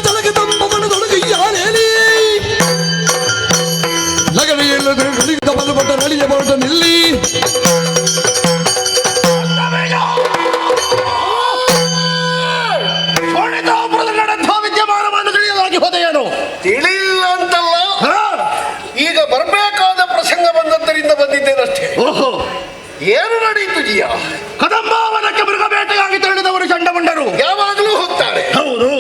ತಲಗೆ ತಮ್ಮ ಮನದೊಳಗೆ ಯಾರೇಲಿ ಲಗನ ಹೇಳಿದ ಬಲಪಟ್ಟ ನಳಿಯ ಬರಟ ನಿಲ್ಲಿ ವಿದ್ಯಮಾನವನ್ನು ತಿಳಿಯಲಾಗಿ ಹೋದೆಯೇನು? ತಿಳಿಲ್ಲ ಅಂತಲ್ಲ, ಈಗ ಬರಬೇಕಾದ ಪ್ರಸಂಗ ಬಂದದ್ದರಿಂದ ಬಂದಿದ್ದೇನಷ್ಟೇ. ಓಹೋ, ಏನು ನಡೆಯಿತು ಜಿಯ? ಕದಂಬಾವನಕ್ಕೆ ಮೃಗಬೇಟೆಯಾಗಿ ತೆರಳಿದವರು ಚಂಡಮುಂಡರು ಯಾವಾಗಲೂ ಹೋಗ್ತಾರೆ. ಹೌದು,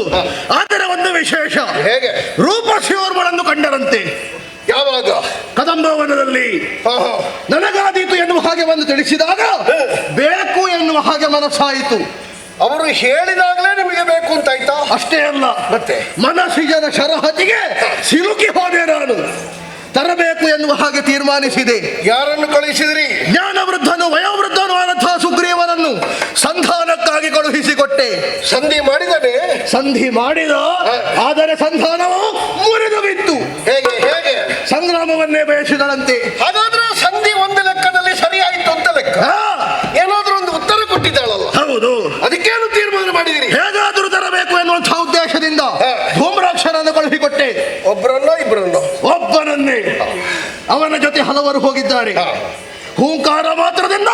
ಆದರೆ ಒಂದು ವಿಶೇಷ. ಹೇಗೆ? ರೂಪಶಿವರ್ಮಳನ್ನು ಕಂಡರಂತೆ. ಯಾವಾಗ? ಕದಂಬಾವನದಲ್ಲಿ. ನನಗಾದೀತು ಎನ್ನುವ ಹಾಗೆ ಬಂದು ತಿಳಿಸಿದಾಗ ಬೇಕು ಎನ್ನುವ ಹಾಗೆ ಮನಸ್ಸಾಯಿತು. ಅವರು ಹೇಳಿದಾಗಲೇ ನಿಮಗೆ ಬೇಕು ಅಂತಾಯ್ತಾ? ಅಷ್ಟೇ ಅಲ್ಲ, ಮತ್ತೆ ಮನಸ್ಸಿನ ಶರಹತಿಗೆ ಸಿಲುಕಿ ಹೋದೆ. ನಾನು ತರಬೇಕು ಎನ್ನುವ ಹಾಗೆ ತೀರ್ಮಾನಿಸಿದೆ. ಯಾರನ್ನು ಕಳಿಸಿದ್ರಿ? ಜ್ಞಾನವೃದ್ಧನು ವಯೋವೃದ್ಧನು ಆದಂತಹ ಸುಗ್ರೀವನನ್ನು ಸಂಧಾನಕ್ಕಾಗಿ ಕಳುಹಿಸಿಕೊಟ್ಟೆ. ಸಂಧಿ ಮಾಡಿದನೆ? ಸಂಧಿ ಮಾಡಿದ, ಆದರೆ ಸಂಧಾನವು ಮುರಿದು ಬಿತ್ತು. ಹೇಗೆ ಹೇಗೆ? ಸಂಗ್ರಾಮವನ್ನೇ ಬಯಸಿದಳಂತೆ. ಹಾಗಾದ್ರೆ ಸಂಧಿ ಒಂದು ಲೆಕ್ಕದಲ್ಲಿ ಸರಿಯಾಯಿತು ಅಂತ ಲೆಕ್ಕ. ಏನಾದ್ರೂ ಒಂದು ಉತ್ತರ ಕೊಟ್ಟಿದ್ದಾಳಲ್ಲ? ಹೌದು. ಅದಕ್ಕೇನು ತೀರ್ಮಾನ ಮಾಡಿದಿರಿ? ಹೇಗಾದರೂ ತರಬೇಕು ಎನ್ನುವಂತಹ ಉದ್ದೇಶದಿಂದ ಧೂಮ್ರಾಕ್ಷನನ್ನು ಕಳುಹಿಕೊಟ್ಟೆ. ಒಬ್ಬರನ್ನೋ ಇಬ್ಬರನ್ನೋ? ಒಬ್ಬನನ್ನೇ. ಅವನ ಜೊತೆ ಹಲವರು ಹೋಗಿದ್ದಾರೆ. ಹೂಂಕಾರ ಮಾತ್ರದಿಂದ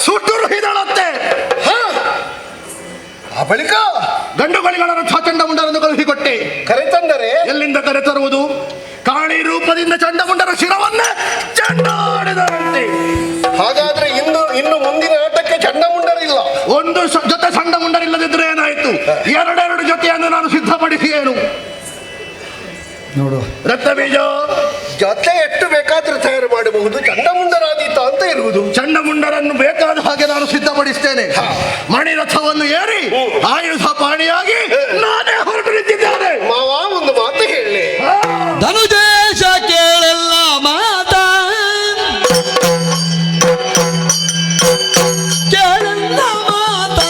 ಸುಟ್ಟು ಹಿದಳಂತೆ. ಆ ಬಳಿಕ ಗಂಡುಗಳಿಗಳ ರಥ ಚಂಡಮುಂಡರನ್ನು ಕಳುಹಿಕೊಟ್ಟೆ. ಕರೆತಂದರೆ? ಎಲ್ಲಿಂದ ಕರೆತರುವುದು? ಕಾಳಿ ರೂಪದಿಂದ ಚಂಡಮುಂಡರ ಶಿರವನ್ನೇ ಚಂಡಾಡಿದರಂತೆ. ಹಾಗಾದ್ರೆ ಇನ್ನು ಮುಂದಿನ ಆಟಕ್ಕೆ ಚಂಡಮುಂಡರಿಲ್ಲ. ಒಂದು ಜೊತೆ ಚಂಡಮುಂಡರಿಲ್ಲದಿದ್ರೆ ಏನಾಯ್ತು? ಎರಡೆರಡು ಜೊತೆಯನ್ನು ನಾನು ಸಿದ್ಧಪಡಿಸಿ ಏನು ನೋಡು. ರಕ್ತಬೀಜ ಜೊತೆ ಎಷ್ಟು ಬೇಕಾದ್ರೂ ತಯಾರು ಮಾಡಬಹುದು, ಚಂಡಮುಂಡರಾದೀತ ಅಂತ ಇರುವುದು. ಚಂಡಮುಂಡರನ್ನು ಬೇಕಾದ ಹಾಗೆ ನಾನು ಸಿದ್ಧಪಡಿಸ್ತೇನೆ. ಮಣಿರಥವನ್ನು ಏರಿ ಆಯುಧ ಪಾಣಿಯಾಗಿ ನಾನೇ ಹೊರಟು ನಿಂತಿದ್ದೇನೆ. ಮಾವ ಒಂದು ಮಾತು ಹೇಳಿ. ಧನುಜೇಶ ಕೇಳಲ್ಲ ಮಾತಾ, ಕೇಳಲ್ಲ ಮಾತಾ.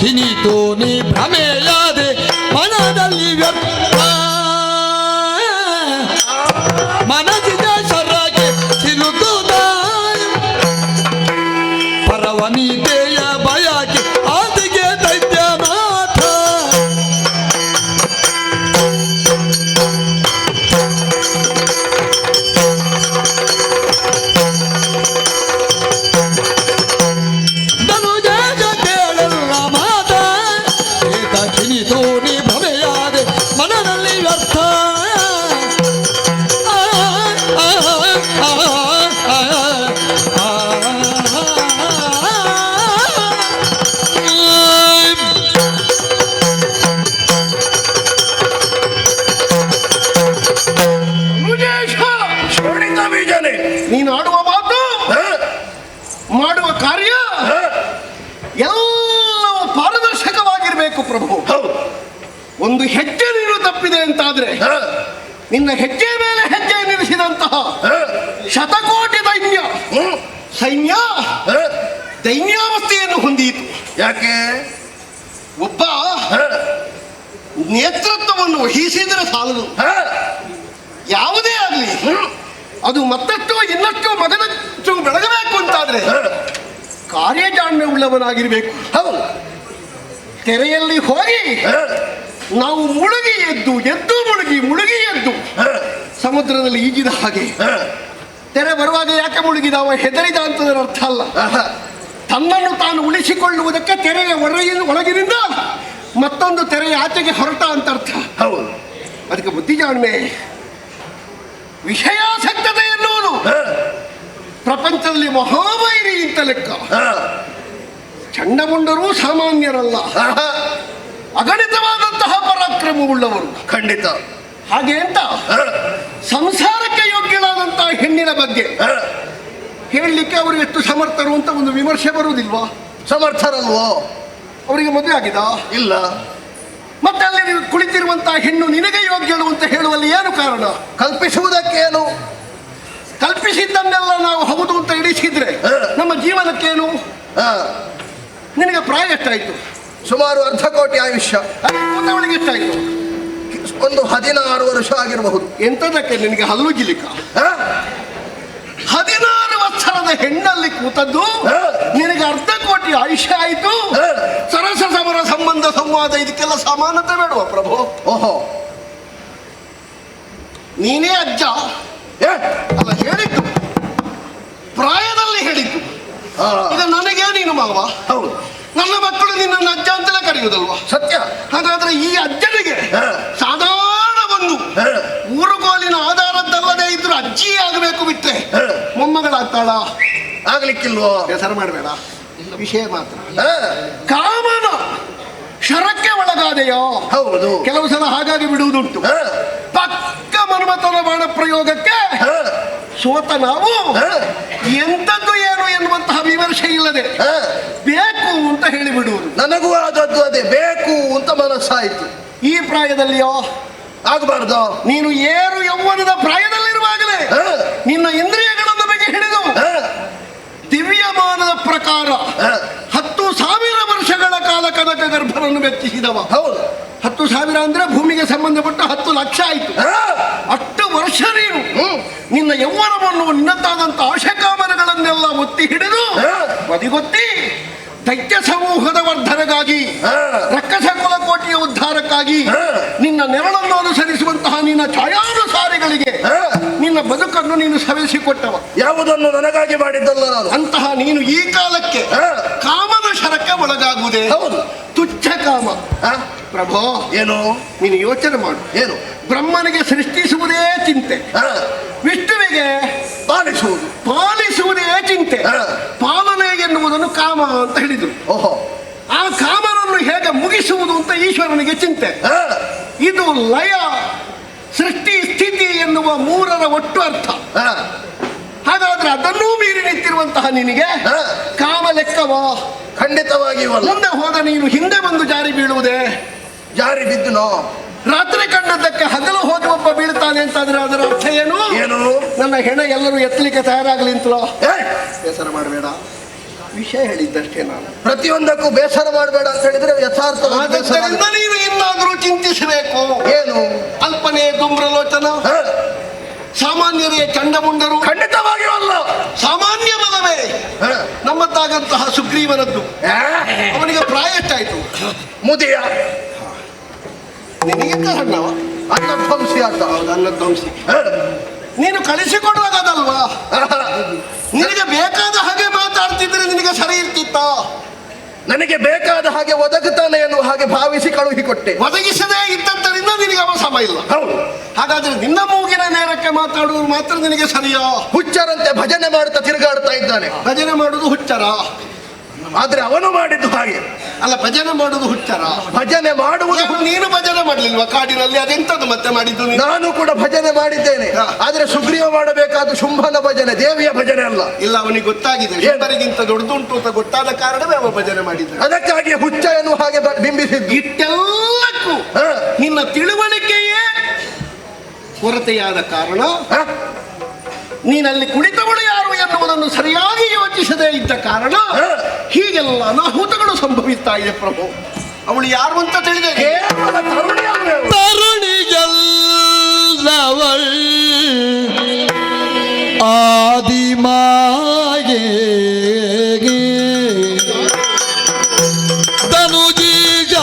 ಕಿನಿತು ನೀ ಭ್ರಮೆಯಾದೆ ಮನದಲ್ಲಿ ವ್ಯರ್ಥ, ಮನದಿದ ಸರಗೆ ಸಿಲುಕುದ ಪರವನಿತೆಯ ಬಯಕೆ ಆದಿಗೆ ದೈತ್ಯನಾಥ. ನೀನು ಆಡುವ ಮಾತು, ಮಾಡುವ ಕಾರ್ಯ ಎಲ್ಲವೂ ಪಾರದರ್ಶಕವಾಗಿರ್ಬೇಕು ಪ್ರಭು. ಒಂದು ಹೆಜ್ಜೆ ನೀನು ತಪ್ಪಿದೆ ಅಂತಾದ್ರೆ ನಿನ್ನ ಹೆಜ್ಜೆ ಮೇಲೆ ಹೆಜ್ಜೆ ನಿಲ್ಲಿಸಿದಂತಹ ಶತಕೋಟಿ ಸೈನ್ಯ ದೈನ್ಯಾವಸ್ಥೆಯನ್ನು ಹೊಂದಿತು. ಯಾಕೆ? ಒಬ್ಬ ನೇತೃತ್ವವನ್ನು ವಹಿಸಿದರೆ ಸಾಲದು. ಯಾವುದೇ ಆಗಲಿ ಅದು ಮತ್ತಷ್ಟು ಇನ್ನಷ್ಟು ಮಗನಷ್ಟು ಬೆಳಗಬೇಕು ಅಂತಾದ್ರೆ ಕಾರ್ಯಜಾಣ್ಮೆ ಉಳ್ಳವನಾಗಿರ್ಬೇಕು. ಹೌದು, ತೆರೆಯಲ್ಲಿ ಹೋಗಿ ನಾವು ಮುಳುಗಿ ಎದ್ದು ಮುಳುಗಿ ಎದ್ದು ಸಮುದ್ರದಲ್ಲಿ ಈಜಿದ ಹಾಗೆ. ತೆರೆ ಬರುವಾಗ ಯಾಕೆ ಮುಳುಗಿದವ? ಹೆದರಿದ ಅಂತದರ ಅರ್ಥ ಅಲ್ಲ. ತನ್ನನ್ನು ತಾನು ಉಳಿಸಿಕೊಳ್ಳುವುದಕ್ಕೆ ತೆರೆಯ ಒಳಗಿನಿಂದ ಮತ್ತೊಂದು ತೆರೆಯ ಆಚೆಗೆ ಹೊರಟ ಅಂತ ಅರ್ಥ. ಹೌದು, ಅದಕ್ಕೆ ಬುದ್ಧಿಜಾಣ್ಮೆ, ವಿಷಯಾಸಕ್ತತೆ ಎನ್ನುವುದು ಪ್ರಪಂಚದಲ್ಲಿ ಮಹಾವೈರಿ ಅಂತ ಲೆಕ್ಕ. ಚಂಡಮುಂಡರು ಸಾಮಾನ್ಯರಲ್ಲ, ಅಗಣಿತವಾದಂತಹ ಪರಾಕ್ರಮವುಳ್ಳವರು. ಖಂಡಿತ. ಹಾಗೆ ಅಂತ ಸಂಸಾರಕ್ಕೆ ಯೋಗ್ಯಳಾದಂತಹ ಹೆಣ್ಣಿನ ಬಗ್ಗೆ ಹೇಳಲಿಕ್ಕೆ ಅವರು ಎಷ್ಟು ಸಮರ್ಥರು ಅಂತ ಒಂದು ವಿಮರ್ಶೆ ಬರುವುದಿಲ್ವಾ? ಸಮರ್ಥರಲ್ವೋ? ಅವರಿಗೆ ಮದುವೆ ಆಗಿದ? ಇಲ್ಲ. ಮತ್ತೆ ಅಲ್ಲಿ ನೀವು ಕುಳಿತಿರುವಂತಹ ಹೆಣ್ಣು ನಿನಗೆ ಯೋಗ್ಯಳು ಅಂತ ಹೇಳುವಲ್ಲಿ ಏನು ಕಾರಣ? ಕಲ್ಪಿಸುವುದಕ್ಕೇನು? ಕಲ್ಪಿಸಿದ್ದನ್ನೆಲ್ಲ ನಾವು ಹೌದು ಅಂತ ಇಡಿಸಿದ್ರೆ ನಮ್ಮ ಜೀವನಕ್ಕೇನು? ನಿನಗೆ ಪ್ರಾಯ ಎಷ್ಟಾಯ್ತು? ಸುಮಾರು 1/2 ಕೋಟಿ ಆಯುಷ್ಯ. ಅವಳಿಗೆ ಎಷ್ಟಾಯ್ತು? ಒಂದು 16 ವರ್ಷ ಆಗಿರಬಹುದು. ಎಂತದಕ್ಕೆ ನಿನಗೆ ಹಲ್ಲು ಗಿಲಿಕ? 16 ವರ್ಷದ ಹೆಣ್ಣಲ್ಲಿ ಕೂತದ್ದು ನಿನಗೆ 1/2 ಕೋಟಿ ಆಯುಷ್ಯ ಆಯ್ತು. ಸರಸ ಸಮರ ಸಂಬಂಧ ಸಂವಾದ ಇದಕ್ಕೆಲ್ಲ ಸಮಾನತೆ ಬೇಡುವ ಪ್ರಭು. ಓಹೋ, ನೀನೇ ಅಜ್ಜ ಅಲ್ಲ ಹೇಳಿದ್ದು, ಪ್ರಾಯದಲ್ಲಿ ಹೇಳಿದ್ದು. ಈಗ ನನಗೆ ನೀನು ಮಾವ. ಹೌದು. ನನ್ನ ಮಕ್ಕಳು ನಿನ್ನನ್ನು ಅಜ್ಜ ಅಂತಲೇ ಕರೆಯುವುದಲ್ವಾ? ಸತ್ಯ. ಹಾಗಾದ್ರೆ ಈ ಅಜ್ಜನಿಗೆ ಸಾಧಾರಣ ಒಂದು ಊರುಗೋಲಿನ ಆಧಾರದಲ್ಲದೆ ಇದ್ರು ಅಜ್ಜಿ ಆಗಬೇಕು ಬಿಟ್ರೆ ಮೊಮ್ಮಗಳಾಗ್ತಾಳ? ಆಗ್ಲಿಕ್ಕಿಲ್ವೋ? ಹೆಸರು ಮಾಡಬೇಡ, ವಿಷಯ ಮಾತ್ರ. ಕಾಮನ ಶರಕ್ಕೆ ಒಳಗಾದೆಯೋ? ಹೌದು. ಕೆಲವು ಸಲ ಹಾಗಾಗಿ ಬಿಡುವುದುಂಟು. ಪಕ್ಕ ಮನ್ಮಥನ ಬಾಣ ಪ್ರಯೋಗಕ್ಕೆ ಸೋತ ನಾವು ಎಂತದ್ದು ಏನು ಎನ್ನುವಂತಹ ವಿಮರ್ಶೆ ಇಲ್ಲದೆ ಬೇಕು ಅಂತ ಹೇಳಿಬಿಡುವುದು. ನನಗೂ ಆದದ್ದು ಅದೇ, ಬೇಕು ಅಂತ ಮನಸ್ಸಾಯ್ತು. ಈ ಪ್ರಾಯದಲ್ಲಿಯೋ? ಆಗಬಾರ್ದು. ನೀನು ಏರು ಯೌವನದ ಪ್ರಾಯದಲ್ಲಿರುವಾಗಲೇ ನಿನ್ನ ಇಂದ್ರಿಯಗಳನ್ನು ಬಗ್ಗೆ ಹಿಡಿದು ದಿವ್ಯಮಾನದ ಪ್ರಕಾರ 10,000 ವರ್ಷಗಳ ಕಾಲ ಕನಕ ಗರ್ಭರನ್ನು ಮೆಚ್ಚಿಸಿದವ. ಹೌದು. 10,000 ಅಂದ್ರೆ ಭೂಮಿಗೆ ಸಂಬಂಧಪಟ್ಟ 10 ಲಕ್ಷ ಆಯ್ತು. ಅಷ್ಟು ವರ್ಷ ನೀನು ನಿನ್ನ ಯೌವನವನ್ನು ನಿನ್ನತ್ತಾದಂತ ಆಶಕಾಮನಗಳನ್ನೆಲ್ಲ ಒತ್ತಿ ಹಿಡಿದು ಬದಿಗೊತ್ತಿ ದೈತ್ಯ ಸಮೂಹದ ವರ್ಧನೆಗಾಗಿ, ರಕ್ಕಸ ಕುಲಕೋಟಿಯ ಉದ್ಧಾರಕ್ಕಾಗಿ ನಿನ್ನ ನೆರಳನ್ನು ಅನುಸರಿಸುವಂತಹ ನಿನ್ನ ಛಾಯಾನುಸಾರಿಗಳಿಗೆ ನಿನ್ನ ಬದುಕನ್ನು ನೀನು ಸವೆಸಿಕೊಟ್ಟವ. ಯಾವುದನ್ನು ನನಗಾಗಿ ಮಾಡಿದ್ದಲ್ಲ ನಾನು. ಅಂತಹ ನೀನು ಈ ಕಾಲಕ್ಕೆ ಕಾಮನ ಶರಕ್ಕೆ ಒಳಗಾಗುವುದೇ? ಹೌದು. ತುಚ್ಛ ಕಾಮ. ಪ್ರಭೋ, ಏನು? ನೀನು ಯೋಚನೆ ಮಾಡು. ಏನು? ಬ್ರಹ್ಮನಿಗೆ ಸೃಷ್ಟಿಸುವುದೇ ಚಿಂತೆ, ವಿಷ್ಣುವಿಗೆ ಪಾಲಿಸುವುದೇ ಚಿಂತೆ. ಪಾಲನೆ ಎನ್ನುವುದನ್ನು ಕಾಮ ಅಂತ ಹೇಳಿದ್ರು. ಓಹೋ. ಆ ಕಾಮನನ್ನು ಹೇಗೆ ಮುಗಿಸುವುದು ಅಂತ ಈಶ್ವರನಿಗೆ ಚಿಂತೆ. ಇದು ಲಯ, ಸೃಷ್ಟಿ, ಸ್ಥಿತಿ ಎನ್ನುವ 3ರ ಒಟ್ಟು ಅರ್ಥ. ಹಾಗಾದ್ರೆ ಅದನ್ನೂ ಮೀರಿ ನಿಂತಿರುವಂತಹ ನಿನಗೆ ಕಾಮ ಲೆಕ್ಕವಾ? ಖಂಡಿತವಾಗಿಯೂ ಅಲ್ಲ. ಮುಂದೆ ಹೋದ ನೀನು ಹಿಂದೆ ಬಂದು ಜಾರಿ ಬೀಳುವುದೇ? ಜಾರಿ ಬಿದ್ದುನೋ? ರಾತ್ರಿ ಕಂಡದ್ದಕ್ಕೆ ಹಗಲು ಹೋಗಿ ಒಬ್ಬ ಬೀಳ್ತಾನೆ ಅಂತಾದ್ರೆ ಅದರ ಅರ್ಥ ಏನು? ಏನು? ನನ್ನ ಹೆಣ ಎಲ್ಲರೂ ಎತ್ತಲಿಕ್ಕೆ ತಯಾರಾಗಲಿ ಅಂತಲೋ? ಬೇಸರ ಮಾಡಬೇಡ, ವಿಷಯ ಹೇಳಿದ್ದಷ್ಟೇ ನಾನು. ಪ್ರತಿಯೊಂದಕ್ಕೂ ಬೇಸರ ಮಾಡಬೇಡ ಅಂತ ಹೇಳಿದ್ರೆ ಯಥಾರ್ಥ. ಆದ್ದರಿಂದ ನೀನು ಇನ್ನಾದರೂ ಚಿಂತಿಸಬೇಕು. ಏನು? ಅಲ್ಪನೇ ದುಮ್ರಲೋಚನ, ಸಾಮಾನ್ಯರೇ ಚಂಡಮುಂಡರು. ಖಂಡಿತವಾಗಿಯೂ ಅಲ್ಲ. ಸಾಮಾನ್ಯ ಬಲವೇ ನಮ್ಮದ್ದಾಗಂತಹ ಸುಗ್ರೀವನದ್ದು. ಅವನಿಗೆ ಪ್ರಾಯ ಎಷ್ಟಾಯ್ತು? ಮುದಿಯ. ನಿನಗಿಂತ ಸಣ್ಣವ. ಅನ್ನಧ್ವಂಸಿ ಅಂತ. ಹೌದು, ಅನ್ನಧ್ವಂಸಿ. ನೀನು ಕಳಿಸಿಕೊಡುವಾಗ ಅದಲ್ವಾ? ನಿನಗೆ ಬೇಕಾದ ಹಾಗೆ ಮಾತಾಡ್ತಿದ್ರೆ ನಿನಗೆ ಸರಿ ಇರ್ತಿತ್ತ? ನನಗೆ ಬೇಕಾದ ಹಾಗೆ ಒದಗುತ್ತಾನೆ ಎನ್ನುವ ಹಾಗೆ ಭಾವಿಸಿ ಕಳುಹಿಕೊಟ್ಟೆ. ಒದಗಿಸದೇ ಇದ್ದದ್ದರಿಂದ ನಿನಗೆ ಅವ ಸಮ ಇಲ್ಲ. ಹೌದು. ಹಾಗಾದ್ರೆ ನಿನ್ನ ಮೂಗಿನ ನೇರಕ್ಕೆ ಮಾತಾಡುವುದು ಮಾತ್ರ ನಿನಗೆ ಸರಿಯೋ? ಹುಚ್ಚರಂತೆ ಭಜನೆ ಮಾಡುತ್ತಾ ತಿರುಗಾಡ್ತಾ ಇದ್ದಾನೆ. ಭಜನೆ ಮಾಡುವುದು ಹುಚ್ಚರ? ಆದ್ರೆ ಅವನು ಮಾಡಿದ್ದು ಹಾಗೆ ಅಲ್ಲ. ಭಜನೆ ಮಾಡುವುದು ಹುಚ್ಚರ? ಭಜನೆ ಮಾಡುವುದು. ನೀನು ಭಜನೆ ಮಾಡ್ಲಿಲ್ವಾ ಕಾಡಿನಲ್ಲಿ? ಅದೆಂತದ್ದು ಮತ್ತೆ ಮಾಡಿದ್ದು? ನಾನು ಕೂಡ ಭಜನೆ ಮಾಡಿದ್ದೇನೆ. ಆದ್ರೆ ಸುಗ್ರೀವ ಮಾಡಬೇಕಾದ ಶುಂಭನ ಭಜನೆ, ದೇವಿಯ ಭಜನೆ ಅಲ್ಲ. ಇಲ್ಲ, ಅವನಿಗೆ ಗೊತ್ತಾಗಿದೆ ಶುಂಭರಿಗಿಂತ ದೊಡ್ಡದುಂಟು ಅಂತ ಗೊತ್ತಾದ ಕಾರಣವೇ ಅವ ಭಜನೆ ಮಾಡಿದ್ದ. ಅದಕ್ಕಾಗಿ ಹುಚ್ಚ ಎನ್ನುವ ಹಾಗೆ ಬಿಂಬಿಸಿದ್ದು. ಇಟ್ಟೆಲ್ಲಕ್ಕೂ ನಿನ್ನ ತಿಳುವಳಿಕೆಯೇ ಕೊರತೆಯಾದ ಕಾರಣ ನೀನಲ್ಲಿ ಕುಳಿತವಳು ಯಾರು ಎನ್ನುವುದನ್ನು ಸರಿಯಾಗಿ ಯೋಚಿಸದೇ ಇದ್ದ ಕಾರಣ ಹೀಗೆಲ್ಲ ಅನಾಹುತಗಳು ಸಂಭವಿಸ್ತಾ ಇದೆ ಪ್ರಭು. ಅವಳು ಯಾರು ಅಂತ ತಿಳಿದೆ? ತರುಣಿಯಲ್ಲವಳ್ ಆದಿಮಾಯೇ ಧನುಜೀಜ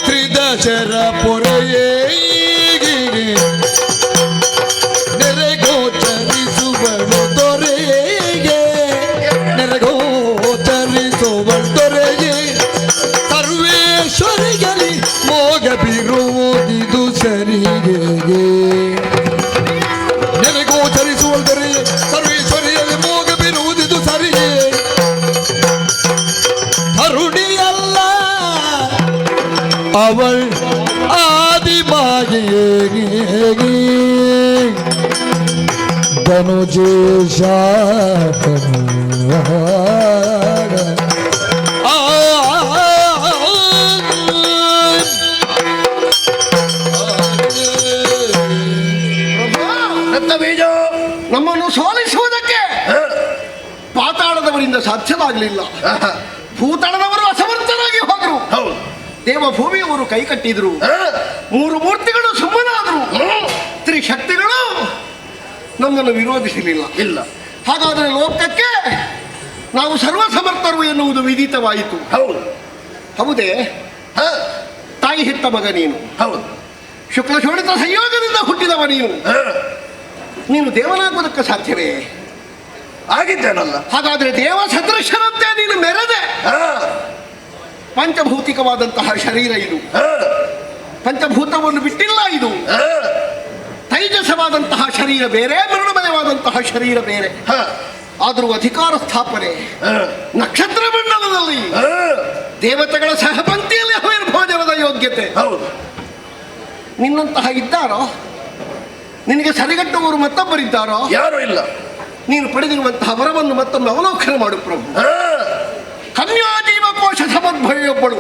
ತ್ರಿದಶರ ಪೊರೆಯೇ ನೆರೆಗೋಚರಿಸುವಳು ದೊರೆಗೆ ನೆರೆಗೋಚರಿಸುವಳು ದೊರೆಗೆ ಸರ್ವೇಶ್ವರಿಗಲಿ ಮೋಗ ಬಿರುವುದಿದು ಸರಿಗೆ ನೆರೆಗೋಚರಿಸುವಳು ದೊರೆಗೆ ಸರ್ವೇಶ್ವರಿಯಲ್ಲಿ ಮೋಗ ಬಿರುವುದಿದು ಸರಿಗೆ ಕರುಣಿಯಲ್ಲ ಅವள் ಆದಿಮಾಗಿಯೇ ಧನುಜೇಶ ಬೀಜ ನಮ್ಮನ್ನು ಸೋಲಿಸುವುದಕ್ಕೆ ಪಾತಾಳದವರಿಂದ ಸಾಧ್ಯವಾಗಲಿಲ್ಲ. ಭೂತಾಳದವರು ಅಸಮರ್ಥರಾಗಿ ಹೋದರು. ಹೌದು. ದೇವಭೂಮಿಯವರು ಕೈ ಕಟ್ಟಿದ್ರು. ಮೂರು ಮೂರ್ತಿಗಳು ಸುಮ್ಮನಾದರು. ತ್ರಿಶಕ್ತಿಗಳು ನಮ್ಮನ್ನು ವಿರೋಧಿಸಲಿಲ್ಲ. ಇಲ್ಲ. ಹಾಗಾದರೆ ಲೋಕಕ್ಕೆ ನಾವು ಸರ್ವಸಮರ್ಥರು ಎನ್ನುವುದು ವಿದಿತವಾಯಿತು. ಹೌದು. ಹೌದೇ? ತಾಯಿ ಹೆತ್ತ ಮಗ ನೀನು. ಹೌದು. ಶುಕ್ಲ ಶೋಣಿತ ಸಂಯೋಗದಿಂದ ಹುಟ್ಟಿದವ ನೀನು. ನೀನು ದೇವನಾಗುವುದಕ್ಕೆ ಸಾಧ್ಯವೇ? ಆಗಿದ್ದೇನಲ್ಲ. ಹಾಗಾದ್ರೆ ದೇವ ಸದೃಶರಂತೆ ನೀನು ಮೆರೆದೆ. ಪಂಚಭೌತಿಕವಾದಂತಹ ಶರೀರ ಇದು. ಪಂಚಭೂತವನ್ನು ಬಿಟ್ಟಿಲ್ಲ ಇದು. ತೈಜಸವಾದಂತಹ ಶರೀರ ಬೇರೆ, ಮರಣಮಯವಾದಂತಹ ಶರೀರ ಬೇರೆ. ಆದರೂ ಅಧಿಕಾರ ಸ್ಥಾಪನೆ ನಕ್ಷತ್ರ ಮಂಡಲದಲ್ಲಿ ದೇವತೆಗಳ ಸಹಪಂಕ್ತಿಯಲ್ಲಿ ಭೋಜನದ ಯೋಗ್ಯತೆ. ಹೌದು. ನಿನ್ನಂತಹ ಇದ್ದಾರೋ? ನಿನಗೆ ಸರಿಗಟ್ಟುವವರು ಮತ್ತೊಬ್ಬರಿದ್ದಾರೋ? ಯಾರು ಇಲ್ಲ. ನೀನು ಪಡೆದಿರುವಂತಹ ವರವನ್ನು ಮತ್ತೊಮ್ಮೆ ಅವಲೋಕನ ಮಾಡು ಪ್ರಭು. ಕನ್ಯಾ ಜೀವಕೋಶ ಸಮದ್ಭವೆಯೊಬ್ಬಳು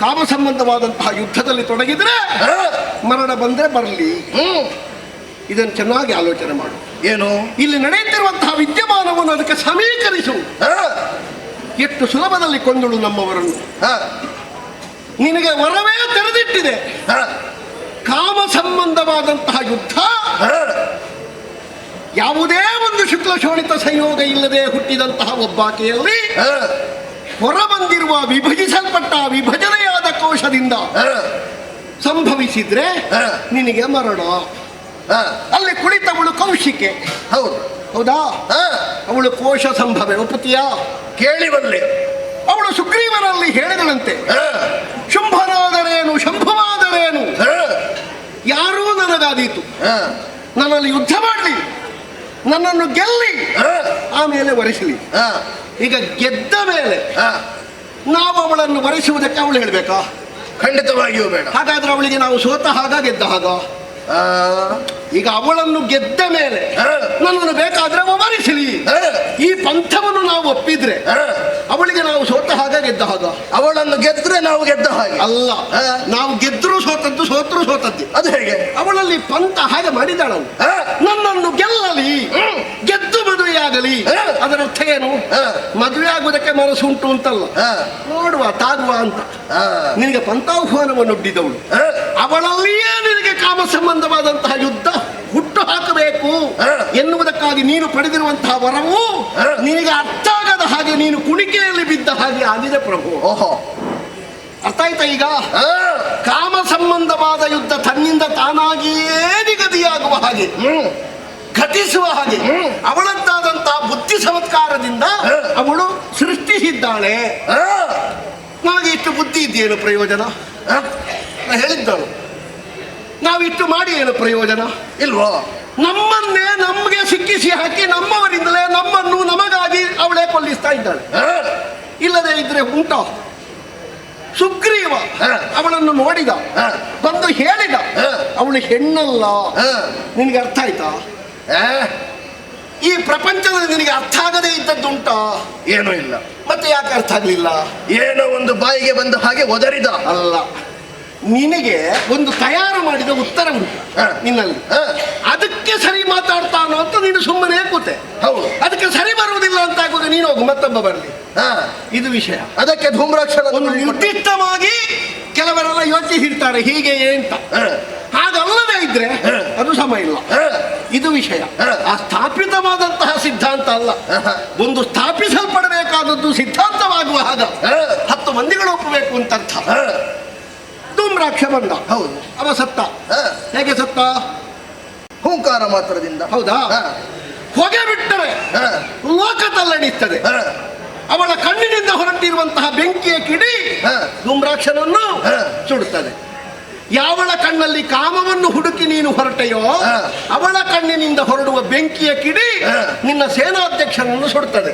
ಕಾಮ ಸಂಬಂಧವಾದಂತಹ ಯುದ್ಧದಲ್ಲಿ ತೊಡಗಿದ್ರೆ ಮರಣ ಬಂದ್ರೆ ಬರಲಿ. ಇದನ್ನು ಚೆನ್ನಾಗಿ ಆಲೋಚನೆ ಮಾಡು. ಏನು ಇಲ್ಲಿ ನಡೆಯುತ್ತಿರುವಂತಹ ವಿದ್ಯಮಾನವನ್ನು ಅದಕ್ಕೆ ಸಮೀಕರಿಸು. ಎಷ್ಟು ಸುಲಭದಲ್ಲಿ ಕೊಂದಳು ನಮ್ಮವರನ್ನು. ನಿನಗೆ ವರವೇ ತೆರೆದಿಟ್ಟಿದೆ. ಕಾಮ ಸಂಬಂಧವಾದಂತಹ ಯುದ್ಧ ಯಾವುದೇ ಒಂದು ಶುಕ್ಲ ಶೋಣಿತ ಸಂಯೋಗ ಇಲ್ಲದೆ ಹುಟ್ಟಿದಂತಹ ಒಬ್ಬಾಕೆಯಲ್ಲಿ ಹೊರಬಂದಿರುವ ವಿಭಜಿಸಲ್ಪಟ್ಟ ವಿಭಜನೆಯಾದ ಕೋಶದಿಂದ ಸಂಭವಿಸಿದ್ರೆ ನಿನಗೆ ಮರಣ. ಅಲ್ಲಿ ಕುಳಿತವಳು ಕೌಶಿಕೆ. ಹೌದು. ಹೌದಾ? ಅವಳು ಕೋಶ ಸಂಭವೆ. ಒಪ್ಪುತ್ತೀಯಾ? ಕೇಳಿ ಬರಲಿ. ಅವಳು ಸುಗ್ರೀವನಲ್ಲಿ ಹೇಳಿದಳಂತೆ, ಶುಂಭನಾದರೇನು ಶಂಭುವಾದರೇನು, ಯಾರೂ ನನಗಾದೀತು, ನನ್ನಲ್ಲಿ ಯುದ್ಧ ಮಾಡಲಿ, ನನ್ನನ್ನು ಗೆಲ್ಲಿ, ಆಮೇಲೆ ವರಿಸಲಿ. ಈಗ ಗೆದ್ದ ಮೇಲೆ ನಾವು ಅವಳನ್ನು ವರಿಸುವುದಕ್ಕೆ ಅವಳು ಹೇಳ್ಬೇಕಾ? ಖಂಡಿತವಾಗಿಯೂ ಬೇಡ. ಹಾಗಾದ್ರೆ ಅವಳಿಗೆ ನಾವು ಸೋತ ಹಾಗ ಗೆದ್ದ ಹಾಗ? ಈಗ ಅವಳನ್ನು ಗೆದ್ದ ಮೇಲೆ ನನ್ನನ್ನು ಬೇಕಾದ್ರೆ ವರಿಸಲಿ, ಈ ಪಂಥವನ್ನು ನಾವು ಒಪ್ಪಿದ್ರೆ ಅವಳಿಗೆ ನಾವು ಸೋತ ಹಾಗ ಗೆದ್ದ ಹಾಗ? ಅವಳನ್ನು ಗೆದ್ರೆ ನಾವು ಗೆದ್ದ ಹಾಗೆ ಅಲ್ಲ. ನಾವು ಗೆದ್ರು ಸೋತದ್ದು, ಸೋತರು ಸೋತದ್ದು. ಅದು ಹೇಗೆ? ಅವಳಲ್ಲಿ ಪಂಥ ಹಾಗೆ ಮಾಡಿದಾಳು. ನನ್ನನ್ನು ಗೆಲ್ಲಲಿ, ಗೆದ್ದು ಮದುವೆಯಾಗಲಿ. ಅದರ ಅರ್ಥ ಏನು? ಮದುವೆ ಆಗುವುದಕ್ಕೆ ಮನಸ್ಸುಂಟು ಅಂತಲ್ಲ, ನೋಡುವ ತಾಗುವ ಅಂತ. ನಿನಗೆ ಪಂಥಾಹ್ವಾನವನ್ನು ಒಡ್ಡಿದವಳು. ಅವಳಲ್ಲಿಯೇ ನಿನಗೆ ಕಾಮ ಸಂಬಂಧವಾದಂತಹ ಯುದ್ಧ ಹುಟ್ಟು ಹಾಕಬೇಕು ಎನ್ನುವುದಕ್ಕಾಗಿ ನೀನು ಪಡೆದಿರುವಂತಹ ವರವು ನಿನಗೆ ಅರ್ಥ ಆಗದ ಹಾಗೆ ನೀನು ಕುಣಿಕೆಯಲ್ಲಿ ಬಿದ್ದ ಹಾಗೆ ಆಗಿದೆ ಪ್ರಭು. ಓಹೋ, ಅರ್ಥ ಆಯ್ತಾ? ಈಗ ಕಾಮ ಸಂಬಂಧವಾದ ಯುದ್ಧ ತನ್ನಿಂದ ತಾನಾಗಿಯೇ ನಿಗದಿಯಾಗುವ ಹಾಗೆ, ಘಟಿಸುವ ಹಾಗೆ ಅವಳದ್ದಾದಂತಹ ಬುದ್ಧಿ ಚಮತ್ಕಾರದಿಂದ ಅವಳು ಸೃಷ್ಟಿಸಿದ್ದಾಳೆ. ನನಗೆ ಇಷ್ಟು ಬುದ್ಧಿ ಇದ್ದೇನು ಪ್ರಯೋಜನ? ಹೇಳಿದ್ದಳು, ನಾವಿಷ್ಟು ಮಾಡಿ ಏನು ಪ್ರಯೋಜನ ಇಲ್ವೋ? ನಮ್ಮನ್ನೇ ನಮಗೆ ಸಿಕ್ಕಿಸಿ ಹಾಕಿ ನಮ್ಮವರಿಂದಲೇ ನಮ್ಮನ್ನು ನಮಗಾಗಿ ಅವಳೇ ಕೊಲ್ಲಿಸ್ತಾ ಇದ್ದಾಳೆ. ಇಲ್ಲದೆ ಇದ್ರೆ ಉಂಟೋ? ಸುಗ್ರೀವ ಅವಳನ್ನು ನೋಡಿದ, ಬಂದು ಹೇಳಿದ, ಅವಳು ಹೆಣ್ಣಲ್ಲ. ನಿನಗೆ ಅರ್ಥ ಆಯ್ತಾ? ಈ ಪ್ರಪಂಚದಲ್ಲಿ ನಿನಗೆ ಅರ್ಥ ಆಗದೇ ಇದ್ದದ್ದುಂಟಾ? ಏನೂ ಇಲ್ಲ. ಮತ್ತೆ ಯಾಕೆ ಅರ್ಥ ಆಗ್ಲಿಲ್ಲ? ಏನೋ ಒಂದು ಬಾಯಿಗೆ ಬಂದ ಹಾಗೆ ಒದರಿದ. ಅಲ್ಲ, ನಿನಗೆ ಒಂದು ತಯಾರು ಮಾಡಿದ ಉತ್ತರ ಉಂಟು ನಿನ್ನಲ್ಲಿ. ಅದಕ್ಕೆ ಸರಿ ಮಾತಾಡ್ತಾನೋ ಅಂತ ನೀನು ಸುಮ್ಮನೆ ಕೂತೆ. ಹೌದು. ಅದಕ್ಕೆ ಸರಿ ಬರುವುದಿಲ್ಲ ಅಂತ ಆಗುದು, ನೀನು ಹೋಗು ಮತ್ತೊಬ್ಬ ಬರಲಿ. ಇದು ವಿಷಯ. ಅದಕ್ಕೆ ಧೂಮ್ರಾಕ್ಷರ ಒಂದು ನಿರ್ದಿಷ್ಟವಾಗಿ ಕೆಲವರೆಲ್ಲ ಯೋಚಿಸಿರ್ತಾರೆ ಹೀಗೆ ಅಂತ. ಹಾಗಲ್ಲದೆ ಇದ್ರೆ ಅದು ಸಮ ಇಲ್ಲ. ಇದು ವಿಷಯ. ಆ ಸ್ಥಾಪಿತವಾದಂತಹ ಸಿದ್ಧಾಂತ ಅಲ್ಲ. ಒಂದು ಸ್ಥಾಪಿಸಲ್ಪಡಬೇಕಾದದ್ದು ಸಿದ್ಧಾಂತವಾಗುವ ಹಾಗ 10 ಮಂದಿಗಳು ಒಪ್ಪಬೇಕು ಅಂತ ಅರ್ಥ. ಹ, ಧೂಮ್ರಾಕ್ಷ ಬಂದ, ಹೌದು. ಅವ ಸತ್ತ. ಹ, ಹೇಗೆ ಸತ್ತ? ಹೂಂಕಾರ ಮಾತ್ರದಿಂದ. ಹೌದಾ? ಹ, ಹೊಗೆ ಬಿಟ್ಟರೆ ಹ, ಲೋಕ ತಲ್ಲಣಿಸ್ತದೆ. ಹ, ಅವಳ ಕಣ್ಣಿನಿಂದ ಹೊರಟಿರುವಂತಹ ಬೆಂಕಿಯ ಕಿಡಿ ಹ, ಧೂಮ್ರಾಕ್ಷನನ್ನು ಹ. ಸುಡುತ್ತದೆ. ಯಾವಳ ಕಣ್ಣಲ್ಲಿ ಕಾಮವನ್ನು ಹುಡುಕಿ ನೀನು ಹೊರಟೆಯೋ ಹ. ಅವಳ ಕಣ್ಣಿನಿಂದ ಹೊರಡುವ ಬೆಂಕಿಯ ಕಿಡಿ ಹ. ನಿನ್ನ ಸೇನಾಧ್ಯಕ್ಷನನ್ನು ಸುಡುತ್ತದೆ.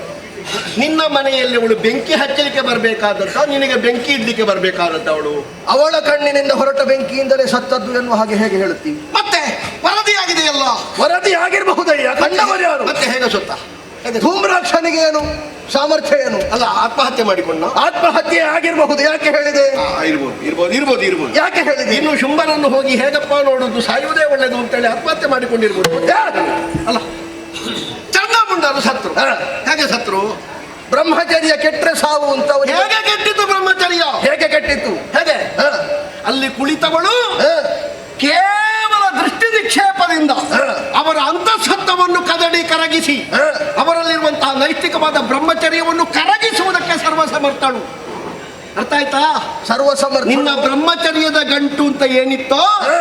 ನಿನ್ನ ಮನೆಯಲ್ಲಿ ಅವಳು ಬೆಂಕಿ ಹಚ್ಚಲಿಕ್ಕೆ ಬರಬೇಕಾದದ್ದ, ನಿನಗೆ ಬೆಂಕಿ ಇಡ್ಲಿಕ್ಕೆ ಬರಬೇಕಾದದ್ದ? ಅವಳು ಅವಳ ಕಣ್ಣಿನಿಂದ ಹೊರಟ ಬೆಂಕಿಯಿಂದಲೇ ಸತ್ತದ್ದು ಎನ್ನುವ ಹಾಗೆ ಹೇಗೆ ಹೇಳುತ್ತೀವಿ? ಮತ್ತೆ ವರದಿಯಾಗಿದೆಯಲ್ಲ. ವರದಿ ಆಗಿರಬಹುದಯ್ಯ, ಕಂಡವರ್ಯಾರು? ಮತ್ತೆ ಹೇಗೆ ಸುತ್ತ? ಧೂಮ್ರಾಕ್ಷನಿಗೆ ಏನು ಸಾಮರ್ಥ್ಯ ಏನು? ಅಲ್ಲ, ಆತ್ಮಹತ್ಯೆ ಮಾಡಿಕೊಂಡ? ಆತ್ಮಹತ್ಯೆ ಆಗಿರಬಹುದು. ಯಾಕೆ ಹೇಳಿದೆ? ಇರ್ಬೋದು ಇರ್ಬೋದು ಇರ್ಬೋದು ಇರ್ಬೋದು. ಯಾಕೆ ಹೇಳಿದೆ? ಇನ್ನು ಶುಂಭನನ್ನು ಹೋಗಿ ಹೇಗಪ್ಪ ನೋಡುದು, ಸಾಯುವುದೇ ಒಳ್ಳೇದು ಅಂತೇಳಿ ಆತ್ಮಹತ್ಯೆ ಮಾಡಿಕೊಂಡಿರ್ಬೋದು. ಅಲ್ಲ, ಚಂಡಮುಂಡರು ಸತ್ರು. ಹ. ಹೇಗೆ ಸತ್ರು? ಬ್ರಹ್ಮಚರ್ಯ ಕೆಟ್ಟರೆ ಸಾವು ಅಂತ ಅವರಿಗೆ ಹೇಗೆ ಕೆಟ್ಟಿತು ಬ್ರಹ್ಮಚರ್ಯ? ಹೇಗೆ ಕೆಟ್ಟಿತ್ತು? ಹೇಗೆ? ಹ, ಅಲ್ಲಿ ಕುಳಿತವಳು ಹ, ಕೇವಲ ದೃಷ್ಟಿ ನಿಕ್ಷೇಪದಿಂದ ಹ. ಅವರ ಅಂತಃಸತ್ವವನ್ನು ಕದಡಿ ಕರಗಿಸಿ ಹ. ಅವರಲ್ಲಿರುವಂತಹ ನೈತಿಕವಾದ ಬ್ರಹ್ಮಚರ್ಯವನ್ನು ಕರಗಿಸುವುದಕ್ಕೆ ಸರ್ವಸಮರ್ಥಳು. ಅರ್ಥ ಆಯ್ತಾ? ಸರ್ವಸಮರ್ಥ. ನಿನ್ನ ಬ್ರಹ್ಮಚರ್ಯದ ಗಂಟು ಅಂತ ಏನಿತ್ತೋ, ಹ.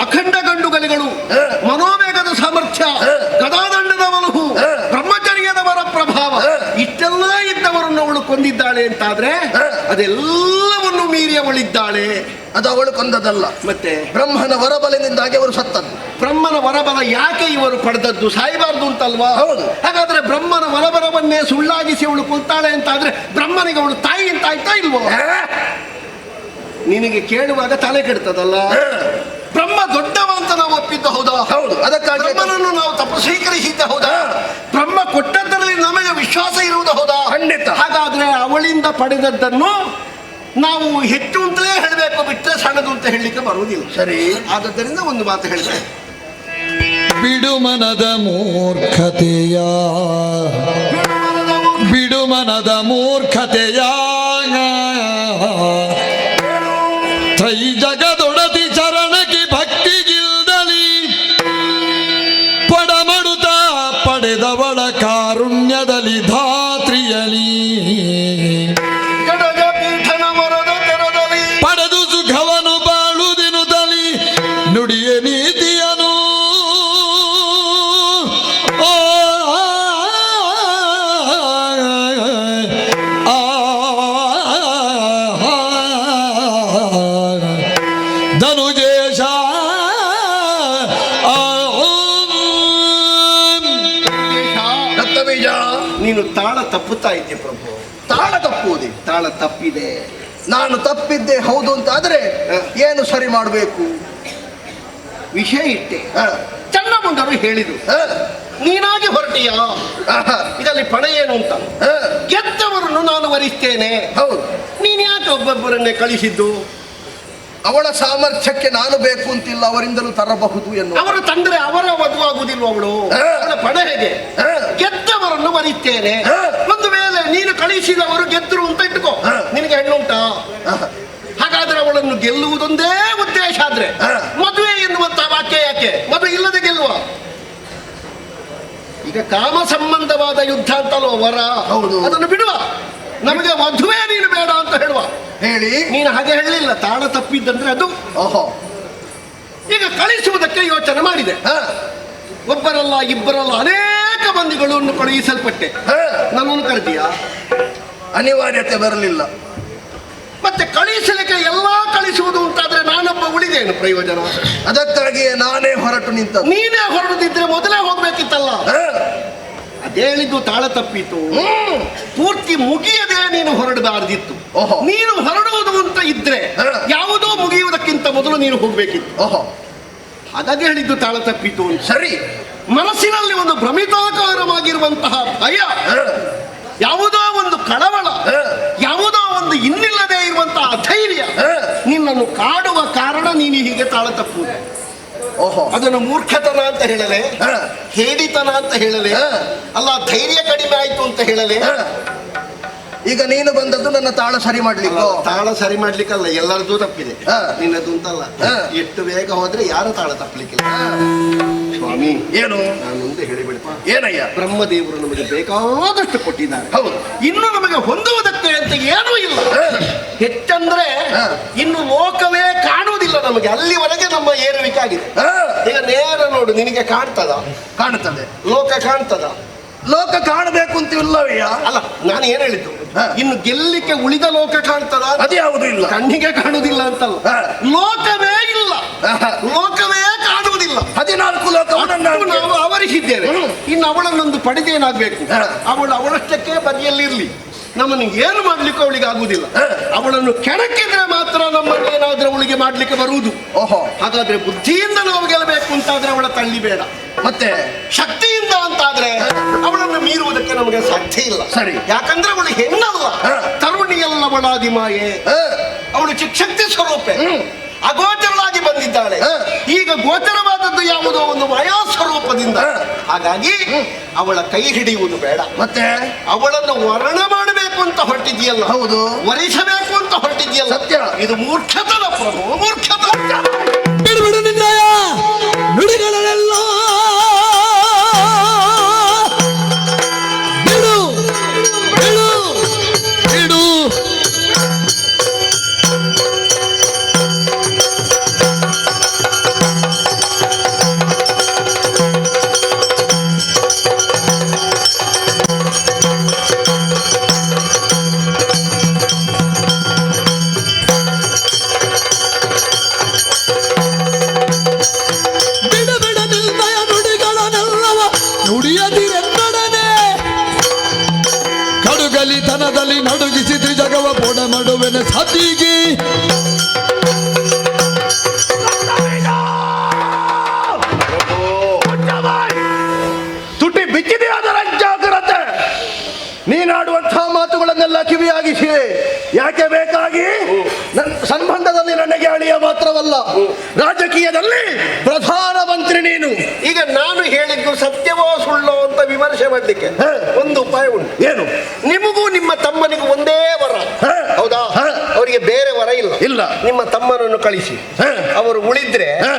ಅಖಂಡ ಗಂಡುಗಳಿಗಳು, ಹ. ಮನೋವೇಗದ ಸಾಮರ್ಥ್ಯ, ಹ. ಗದಾದಂಡದ ಒಲವು, ಹ. ಬ್ರಹ್ಮಚರ್ಯದ ವರ ಪ್ರಭಾವ, ಹ. ಇಷ್ಟೆಲ್ಲ ಇದ್ದವರನ್ನು ಅವಳು ಕೊಂದಿದ್ದಾಳೆ ಅಂತಾದ್ರೆ ಹ. ಅದೆಲ್ಲವನ್ನು ಮೀರಿ ಅವಳಿದ್ದಾಳೆ. ಅದು ಅವಳು ಕೊಂದದಲ್ಲ, ಮತ್ತೆ ಬ್ರಹ್ಮನ ವರಬಲದಿಂದಾಗಿ ಅವರು ಸತ್ತದ್ದು. ಬ್ರಹ್ಮನ ವರಬಲ ಯಾಕೆ ಇವರು ಪಡೆದದ್ದು? ಸಾಯಬಾರ್ದು ಅಂತಲ್ವಾ? ಹೌದು. ಹಾಗಾದ್ರೆ ಬ್ರಹ್ಮನ ವರಬಲವನ್ನೇ ಸುಳ್ಳಾಗಿಸಿ ಅವಳು ಕೊಲ್ತಾಳೆ ಅಂತಾದ್ರೆ ಬ್ರಹ್ಮನಿಗೆ ಅವಳು ತಾಯಿ ಅಂತ ಆಯ್ತಾ ಇಲ್ವೋ? ನಿನಗೆ ಕೇಳುವಾಗ ತಲೆ ಕೆಡ್ತದಲ್ಲ. ಬ್ರಹ್ಮ ದೊಡ್ಡವ ಅಂತ ನಾವು ಒಪ್ಪಿದ್ದು ಹೌದಾ? ಹೌದು. ಅದಕ್ಕಾಗಿ ಬ್ರಹ್ಮನನ್ನು ನಾವು ತಪ್ಪು ಸ್ವೀಕರಿಸಿದ್ದ ಹೌದಾ? ಹಾ. ಬ್ರಹ್ಮ ಕೊಟ್ಟದ್ದರಲ್ಲಿ ನಮಗೆ ವಿಶ್ವಾಸ ಇರುವುದು ಹೌದಾ? ಖಂಡಿತ. ಹಾಗಾದ್ರೆ ಅವಳಿಂದ ಪಡೆದದ್ದನ್ನು ನಾವು ಹೆಚ್ಚು ಅಂತಲೇ ಹೇಳಬೇಕು, ಬಿಟ್ಟರೆ ಸಣ್ಣದು ಅಂತ ಹೇಳಲಿಕ್ಕೆ ಬರುವುದಿಲ್ಲ. ಸರಿ. ಆದ್ದರಿಂದ ಒಂದು ಮಾತು ಹೇಳ್ತೇನೆ. ಬಿಡುಮನದ ಮೂರ್ಖತೆಯ, ಬಿಡುಮನದ ಮೂರ್ಖತೆಯ, ತ್ರೈ ಜಗದೊಡತಿ ಚರಣಕ್ಕೆ ಭಕ್ತಿಗಿಲ್ದಲಿ ಪಡಮಡುತ್ತ ಪಡೆದವಳ ಕಾರುಣ್ಯದಲ್ಲಿ ಧಾತ್ರಿಯಲಿ ಗಡಗ ಪೀಠನ ಮರದ ತೆರದಲ್ಲಿ ಪಡೆದು ಸುಖವನು ಬಾಳುದಿನುತ್ತಲಿ ನುಡಿಯ ನೀತಿಯನು ಧನುಜೇಶ ರಕ್ತಬೀಜ. ನೀನು ತಾಳ ತಪ್ಪುತ್ತಾ ಇದ್ದೆ ಪ್ರಭು. ತಾಳ ತಪ್ಪುವುದೇ? ತಾಳ ತಪ್ಪಿದೆ. ನಾನು ತಪ್ಪಿದ್ದೆ ಹೌದು ಅಂತ ಆದ್ರೆ ಏನು ಸರಿ ಮಾಡಬೇಕು? ವಿಷಯ ಇಟ್ಟೆ. ಚಂಡಮುಂಡರು ಹೇಳಿದ್ರು, ನೀನಾಗಿ ಹೊರಟಿಯ ಇದರಲ್ಲಿ ಪಣ ಏನು ಅಂತ. ಗೆದ್ದವರನ್ನು ನಾನು ವರಿಸ್ತೇನೆ. ಹೌದು. ನೀನ್ ಯಾಕೆ ಒಬ್ಬೊಬ್ಬರನ್ನೇ ಕಳಿಸಿದ್ದು? ಅವಳ ಸಾಮರ್ಥ್ಯಕ್ಕೆ ನಾನು ಬೇಕು ಅಂತಿಲ್ಲ, ಅವರಿಂದಲೂ ತರಬಹುದು ಎನ್ನುವ. ಅವರು ತಂದ್ರೆ ಅವರ ವಧುವಾಗುವುದಿಲ್ಲ ಅವಳು. ಅವಳ ಪಣ ಹೇಗೆ? ಗೆದ್ದವರನ್ನು ವರಿಸ್ತೇನೆ. ಒಂದು ವೇಳೆ ನೀನು ಕಳಿಸಿದವರು ಗೆದ್ರು ಅಂತ ಇಟ್ಕೋ, ನಿನಗೆ ಹೆಣ್ಣುಂಟಾ? ಹಾಗಾದ್ರೆ ಅವಳನ್ನು ಗೆಲ್ಲುವುದೊಂದೇ ಉದ್ದೇಶ ಆದ್ರೆ ಮದುವೆ ಎನ್ನುವಂತಹ ವಾಕ್ಯ ಯಾಕೆ? ಮದುವೆ ಇಲ್ಲದೆ ಗೆಲ್ಲುವ. ಈಗ ಕಾಮ ಸಂಬಂಧವಾದ ಯುದ್ಧ ಅಂತಲ್ವ ವರ. ಹೌದು. ಅದನ್ನು ಬಿಡುವ, ನಮಗೆ ಮದುವೆ ನೀನು ಬೇಡ ಅಂತ ಹೇಳುವ. ಹೇಳಿ. ನೀನು ಹಾಗೆ ಹೇಳಲಿಲ್ಲ, ತಾಳ ತಪ್ಪಿದ್ದಂದ್ರೆ ಅದು. ಓಹೋ. ಈಗ ಕಳಿಸುವುದಕ್ಕೆ ಯೋಚನೆ ಮಾಡಿದೆ. ಒಬ್ಬರಲ್ಲ ಇಬ್ಬರಲ್ಲ ಅನೇಕ ಮಂದಿಗಳನ್ನು ಕಳುಹಿಸಲ್ಪಟ್ಟೆ. ನನ್ನನ್ನು ಕರೆದಿಯಾ? ಅನಿವಾರ್ಯತೆ ಬರಲಿಲ್ಲ. ಮತ್ತೆ ಕಳಿಸಲಿಕ್ಕೆ ಎಲ್ಲ ಕಳಿಸುವುದು ಅಂತಾದ್ರೆ ನಾನೊಬ್ಬ ಉಳಿದೇನು ಪ್ರಯೋಜನ? ಅದಕ್ಕಾಗಿಯೇ ನಾನೇ ಹೊರಟು ನಿಂತ. ನೀನೇ ಹೊರಡದಿದ್ರೆ ಮೊದಲೇ ಹೋಗ್ಬೇಕಿತ್ತಲ್ಲ. ಅದೇ ಹೇಳಿದ್ದು, ತಾಳ ತಪ್ಪಿತು. ಪೂರ್ತಿ ಮುಗಿಯದೆ ನೀನು ಹೊರಡಬಾರ್ದಿತ್ತು. ನೀನು ಹೊರಡುವುದು ಅಂತ ಇದ್ರೆ ಯಾವುದೋ ಮುಗಿಯುವುದಕ್ಕಿಂತ ಮೊದಲು ನೀನು ಹೋಗ್ಬೇಕಿತ್ತು. ಓಹೋ. ಹಾಗಾಗಿ ಹೇಳಿದ್ದು ತಾಳ ತಪ್ಪಿತು. ಸರಿ. ಮನಸ್ಸಿನಲ್ಲಿ ಒಂದು ಭ್ರಮಿತಾಕಾರವಾಗಿರುವಂತಹ ಭಯ, ಯಾವುದೋ ಒಂದು ಕಳವಳ, ಯಾವುದೋ ಒಂದು ಇನ್ನಿಲ್ಲದೆ ಇರುವಂತಹ ಅಧೈರ್ಯ ನಿನ್ನನ್ನು ಕಾಡುವ ಕಾರಣ ನೀನು ಹೀಗೆ ತಾಳ ತಪ್ಪುವುದು. ಓಹೋ. ಅದನ್ನು ಮೂರ್ಖತನ ಅಂತ ಹೇಳಲೆ, ಹೇಡಿತನ ಅಂತ ಹೇಳಲೆ, ಅಲ್ಲ ಧೈರ್ಯ ಕಡಿಮೆ ಆಯ್ತು ಅಂತ ಹೇಳಲೆ. ಈಗ ನೀನು ಬಂದದ್ದು ನನ್ನ ತಾಳ ಸರಿ ಮಾಡ್ಲಿಕ್ಕೆ. ತಾಳ ಸರಿ ಮಾಡ್ಲಿಕ್ಕಲ್ಲ, ಎಲ್ಲರದ್ದು ತಪ್ಪಿದೆ, ಹಾ. ನಿನ್ನದು ಅಂತಲ್ಲ. ಹಾ. ಎಷ್ಟು ಬೇಗ ಹೋದ್ರೆ ಯಾರು ತಾಳ ತಪ್ಪಲಿಕ್ಕಿಲ್ಲ. ಸ್ವಾಮಿ, ಏನು ನಾನೊಂದು ಹೇಳಿಬಿಡಪ್ಪ. ಏನಯ್ಯ? ಬ್ರಹ್ಮದೇವರು ನಮಗೆ ಬೇಕಾದಷ್ಟು ಕೊಟ್ಟಿದ್ದಾರೆ. ಹೌದು. ಇನ್ನು ನಮಗೆ ಹೊಂದುವುದಕ್ಕೆ ಅಂತ ಏನೂ ಇಲ್ಲ. ಹಾ. ಹೆಚ್ಚಂದ್ರೆ ಹಾ. ಇನ್ನು ಲೋಕವೇ ಕಾಣುವುದಿಲ್ಲ ನಮಗೆ, ಅಲ್ಲಿವರೆಗೆ ನಮ್ಮ ಏರುವಿಕೆ ಆಗಿದೆ. ಹಾ. ಈಗ ನೇರ ನೋಡು, ನಿನಗೆ ಕಾಣ್ತದ? ಕಾಣುತ್ತದೆ. ಲೋಕ ಕಾಣ್ತದ? ಲೋಕ ಕಾಣಬೇಕು ಅಂತ ಇಲ್ಲವಯ್ಯ. ಅಲ್ಲ, ನಾನು ಏನ್ ಹೇಳಿದ್ದು, ಹಾ. ಇನ್ನು ಗೆಲ್ಲಿಕ್ಕೆ ಉಳಿದ ಲೋಕ ಕಾಣ್ತದ? ಅದು ಯಾವುದು ಇಲ್ಲ. ಕಣ್ಣಿಗೆ ಕಾಣುವುದಿಲ್ಲ ಅಂತಲ್ಲ, ಹಾ. ಲೋಕವೇ ಇಲ್ಲ, ಹಾ. ಲೋಕವೇ ಕಾಣುವುದಿಲ್ಲ. 14 ಲೋಕವನ್ನು ನಾವು ಆವರಿಸಿದ್ದೇವೆ. ಇನ್ನು ಅವಳನ್ನೊಂದು ಪಡೆದೇನಾಗ್ಬೇಕು? ಹಾ. ಅವಳಷ್ಟಕ್ಕೆ ಬದಿಯಲ್ಲಿರ್ಲಿ, ನಮ್ಮನ್ನು ಏನು ಮಾಡ್ಲಿಕ್ಕೆ ಅವಳಿಗೆ ಆಗುವುದಿಲ್ಲ. ಹಾ. ಅವಳನ್ನು ಕೆಣಕಿದ್ರೆ ಮಾತ್ರ ನಮ್ಮನ್ನು ಏನಾದ್ರೂ ಅವಳಿಗೆ ಮಾಡ್ಲಿಕ್ಕೆ ಬರುವುದು. ಓಹೋ. ಹಾಗಾದ್ರೆ ಬುದ್ಧಿಯಿಂದ ನಾವು ಗೆಲ್ಲಬೇಕು ಅಂತಾದ್ರೆ ಅವಳ ತಳ್ಳಿ ಬೇಡ, ಮತ್ತೆ ಶಕ್ತಿಯಿಂದ ಅಂತಾದ್ರೆ ಅವಳನ್ನು ಮೀರುವುದಕ್ಕೆ ನಮಗೆ ಸಾಧ್ಯ ಇಲ್ಲ. ಸರಿ. ಯಾಕಂದ್ರೆ ಅವಳು ಹೆಣ್ಣಲ್ಲ, ಹಾ. ತರುಣಿಯಲ್ಲವಳಾದಿ ಮಾಯೆ. ಹಾ. ಅವಳು ಚಿಕ್ಷಕ್ತಿ ಸ್ವರೂಪೆ, ಅಗೋಚರಳಾಗಿ ಬಂದಿದ್ದಾಳೆ. ಹಾ. ಈಗ ಗೋಚರವಾದದ್ದು ಯಾವುದೋ ಒಂದು ಮಾಯಾ ಸ್ವರೂಪದಿಂದ. ಹಾ. ಹಾಗಾಗಿ ಅವಳ ಕೈ ಹಿಡಿಯುವುದು ಬೇಡ. ಮತ್ತೆ ಅವಳನ್ನು ವರ್ಣ ಮಾಡಬೇಕು ಅಂತ ಹೊರಟಿದೆಯಲ್ಲ, ಹೌದು. ವರಿಸಬೇಕು ಅಂತ ಹೊರಟಿದೆಯಲ್ಲ, ಸತ್ಯ. ಇದು ಮೂರ್ಖತನ ಪ್ರಭು, ಮೂರ್ಖತನ. ಬಿಡುಬಿಡು ನಿನ್ನಯ ನುಡಿಗಳನ್ನೆಲ್ಲ ಬಿಡು ಬಿಡು ಬಿಡು. ಕಡುಗಲಿತನದಲ್ಲಿ ನಡುಗಿಸಿದ ಜಗವ ಪೋಡ ಮಾಡುವೆನ ಸತಿಗೆ. ತುಟಿ ಬಿಚ್ಚಿದೆಯಾದ ಜಾಗ್ರತೆ. ನೀನಾಡುವಂತಹ ಮಾತುಗಳನ್ನೆಲ್ಲ ಕಿವಿಯಾಗಿಸಿ. ಯಾಕೆ ಬೇಕಾಗಿ? ನನ್ನ ಸಂಬಂಧದಲ್ಲಿ ನನಗೆ ಅಳಿಯ ಮಾತ್ರವಲ್ಲ, ರಾಜಕೀಯದಲ್ಲಿ ಪ್ರಧಾನಮಂತ್ರಿ ನೀನು. ಈಗ ನಾನು ಹೇಳಿದ್ದು ಸತ್ಯವೋ ಸುಳ್ಳೋ ಅಂತ ವಿಮರ್ಶೆ ಮಾಡಲಿಕ್ಕೆ ಹಾ. ಒಂದು ಉಪಾಯ ಉಂಟು. ಏನು? ನಿಮಗೂ ನಿಮ್ಮ ತಮ್ಮನಿಗೂ ಒಂದೇ ವರ, ಹಾ. ಹೌದಾ? ಹಾ. ಅವರಿಗೆ ಬೇರೆ ವರ ಇಲ್ಲ. ಇಲ್ಲ. ನಿಮ್ಮ ತಮ್ಮನನ್ನು ಕಳಿಸಿ, ಹಾ. ಅವರು ಉಳಿದ್ರೆ ಹಾ.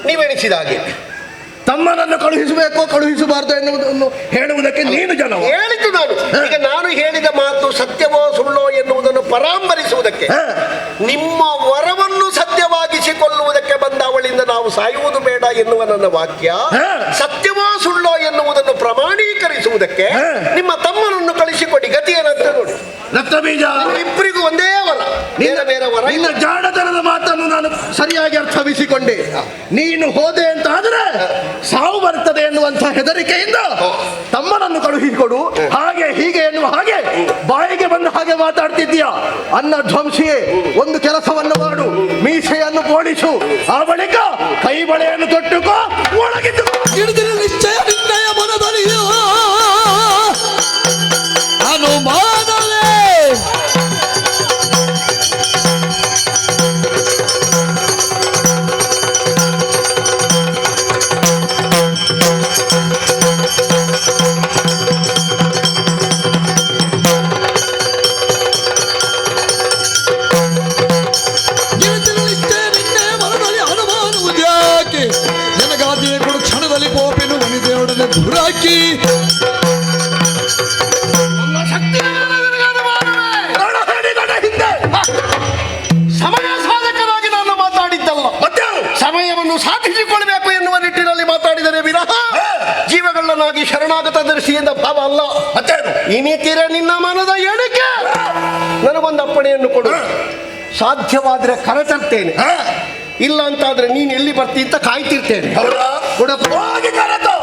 ನೀವೆಣಿಸಿದ ಹಾಗೆ. ತಮ್ಮನನ್ನು ಕಳುಹಿಸಬೇಕು ಕಳುಹಿಸಬಾರದು ಎನ್ನುವುದನ್ನು ಹೇಳುವುದಕ್ಕೆ ನೀನು ಜನ ಹೇಳಿದ್ದು ನಾನು. ಈಗ ನಾನು ಹೇಳಿದ ಮಾತು ಸತ್ಯವೋ ಸುಳ್ಳೋ ಎನ್ನುವುದನ್ನು ಪರಾಂಬರಿಸುವುದಕ್ಕೆ, ಹಾ. ನಿಮ್ಮ ವರವನ್ನು ಸತ್ಯವಾಗಿಸಿಕೊಳ್ಳುವುದಕ್ಕೆ ಬಂದ ಅವಳಿಂದ ನಾವು ಸಾಯುವುದು ಬೇಡ ಎನ್ನುವ ನನ್ನ ವಾಕ್ಯ, ಹಾ. ಸತ್ಯವೋ ಸುಳ್ಳೋ ಎನ್ನುವುದನ್ನು ಪ್ರಮಾಣೀಕರಿಸುವುದಕ್ಕೆ ಹಾ. ನಿಮ್ಮ ತಮ್ಮನನ್ನು ಕಳಿಸಿಕೊಡಿ. ಗತಿ ಏನಂತ ನೋಡಿ. ರಕ್ತ ಬೀಜ. ಇಬ್ಬರಿಗೂ ಒಂದೇ ವರ, ಬೇರೆ ಬೇರೆ ವರ ನಿನ್ನ ಇಲ್ಲ. ಜಾಣತನದ ಮಾತನ್ನು ನಾನು ಸರಿಯಾಗಿ ಅರ್ಥವಿಸಿಕೊಂಡೆ. ನೀನು ಹೋದೆ ಅಂತ ಆದ್ರೆ ಸಾವು ಬರ್ತದೆ ಎನ್ನುವಂತ ಹೆದರಿಕೆಯಿಂದ ತಮ್ಮನನ್ನು ಕಳುಹಿಸಿಕೊಡು, ಹಾಗೆ ಹೀಗೆ ಎನ್ನುವ ಹಾಗೆ ಬಾಯಿಗೆ ಬಂದ ಹಾಗೆ ಮಾತಾಡ್ತಿದ್ದೀಯ. ಅನ್ನ ಧ್ವಂಸಿಯೇ, ಒಂದು ಕೆಲಸವನ್ನು ಮಾಡು, ಮೀಸೆಯನ್ನು ಪೋಡಿಸು, ಆ ಬಳಿಕ ಕೈ ಬಳೆಯನ್ನು ತೊಟ್ಟುಕೋ, ಒಳಗಿದ್ದು ಹಿಡಿದಿನ ನಿಶ್ಚಯ ನಿನ್ನಯ ಮನದಲ್ಲಿಯೋ ಅನುಮಾನವೇ. ಹಿಡಿದಿನ ನಿಶ್ಚಯ ನಿನ್ನಯ ಮನದಲ್ಲಿ ಅನುಮಾನವುದ್ಯಾಕೆ? ನನಗಾದಿಯ ಕೊಡು ಕ್ಷಣದಲ್ಲಿ ಕೋಪೆನು ವನಿತೆಯೊಡನೆ ದುರಾಕಿ. ನನ್ನ ಶಕ್ತಿಯ ಮೇಲೆ ನಿನಗೆ ಅನುಮಾನವೇ? ರಣಹೇಡಿಗಳ ಹಿಂದೆ ಸಮಯ ಸಾಧಕನಾಗಿ ನಾನು ಮಾತಾಡಿದ್ದಲ್ಲ, ಮತ್ತೆ ಸಮಯವನ್ನು ಸಾಧಿಸಿಕೊಳ್ಬೇಕು ಎನ್ನುವ ನಿಟ್ಟಿನಲ್ಲಿ ಮಾತಾಡಿದರೆ ವಿನಃ ಜೀವಗಳನ್ನಾಗಿ ಶರಣಾಗತ ದರ್ಶಿಯಿಂದ ಭಾವ ಅಲ್ಲ. ಮತ್ತೇನು? ಇನಿತಿರ ನಿನ್ನ ಮನದ ಎಣಿಕೆ. ನನಗೊಂದು ಅಪ್ಪಣೆಯನ್ನು ಕೊಡು, ಸಾಧ್ಯವಾದ್ರೆ ಕರೆತರ್ತೇನೆ, ಹಾ. ಇಲ್ಲ ಅಂತಾದ್ರೆ ನೀನು ಎಲ್ಲಿ ಬರ್ತಿ ಅಂತ ಕಾಯ್ತಿರ್ತೇನೆ. ಹೌದಾ? ಕೊಡಪ್ಪ. ಹೋಗಿ ಕರೆತು.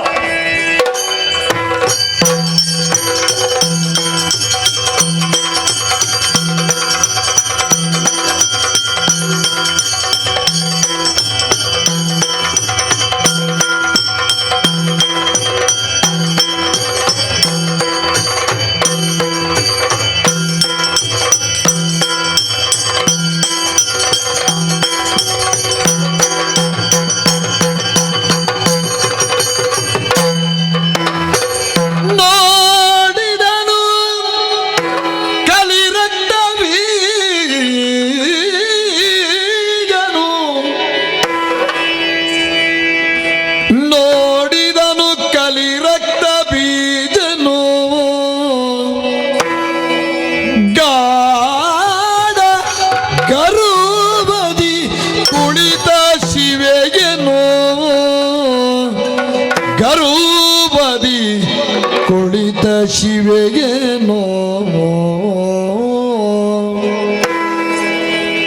ಶಿವೆಯೇನೋ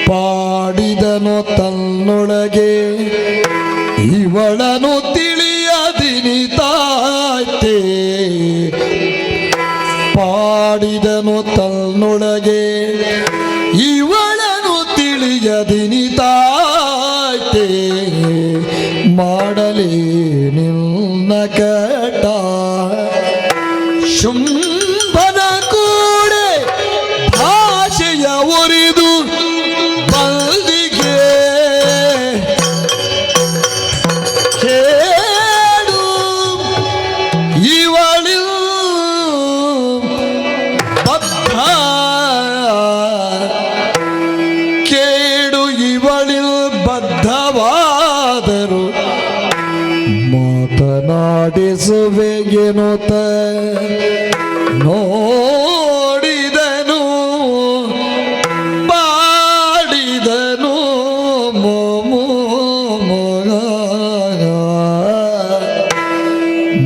ಪಾಡಿದನು ತನ್ನೊಳಗೆ ಇವಳನು ತಿಳಿಯದಿನಿತಾಯ್ತೆ ಪಾಡಿದನು ತನ್ನೊಳಗೆ ಇವಳನು ತಿಳಿಯದಿನಿತಾಯ್ತೆ ಮಾಡಲಿ ನಿನ್ನ ಕಟ ಶುಂಭನ ಕೂಡೆ ಭಾಷೆಯ ಒರಿದು ಬಲ್ದಿಗೆ ಕೇಳು ಇವಳಿಲ್ ಬದ್ಧ ಕೇಡು ಇವಳಿಲ್ ಬದ್ಧವಾದರು ಮಾತನಾಡಿಸುವೆಗೆನುತ ನೋಡಿದನು ಪಾಡಿದನು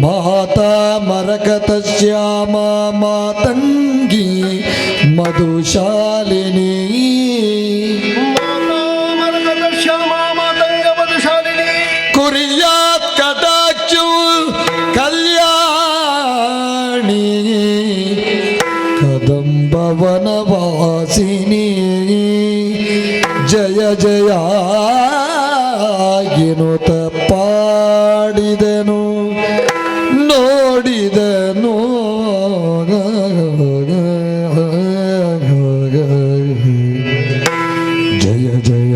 ಮಾತಾ ಮರಕತ ಶ್ಯಾಮ ಮಾತಂಗಿ ಮಧುಶಾಲಿನಿ ಶ್ಯಾಮ ಮಾತಂಗ ಮಧುಶಾಲಿನಿ ಕುರಿಯಾತ್ ಕಟಾಕ್ಷು ಕಲ್ಯಾಣಿ ಕದಂಬವನವಾಸಿನಿ ಜಯ ಜಯ ಗಿನುತ ಪಾಡಿದನು ನೋಡಿದನು ಜಯ ಜಯ ಜಯ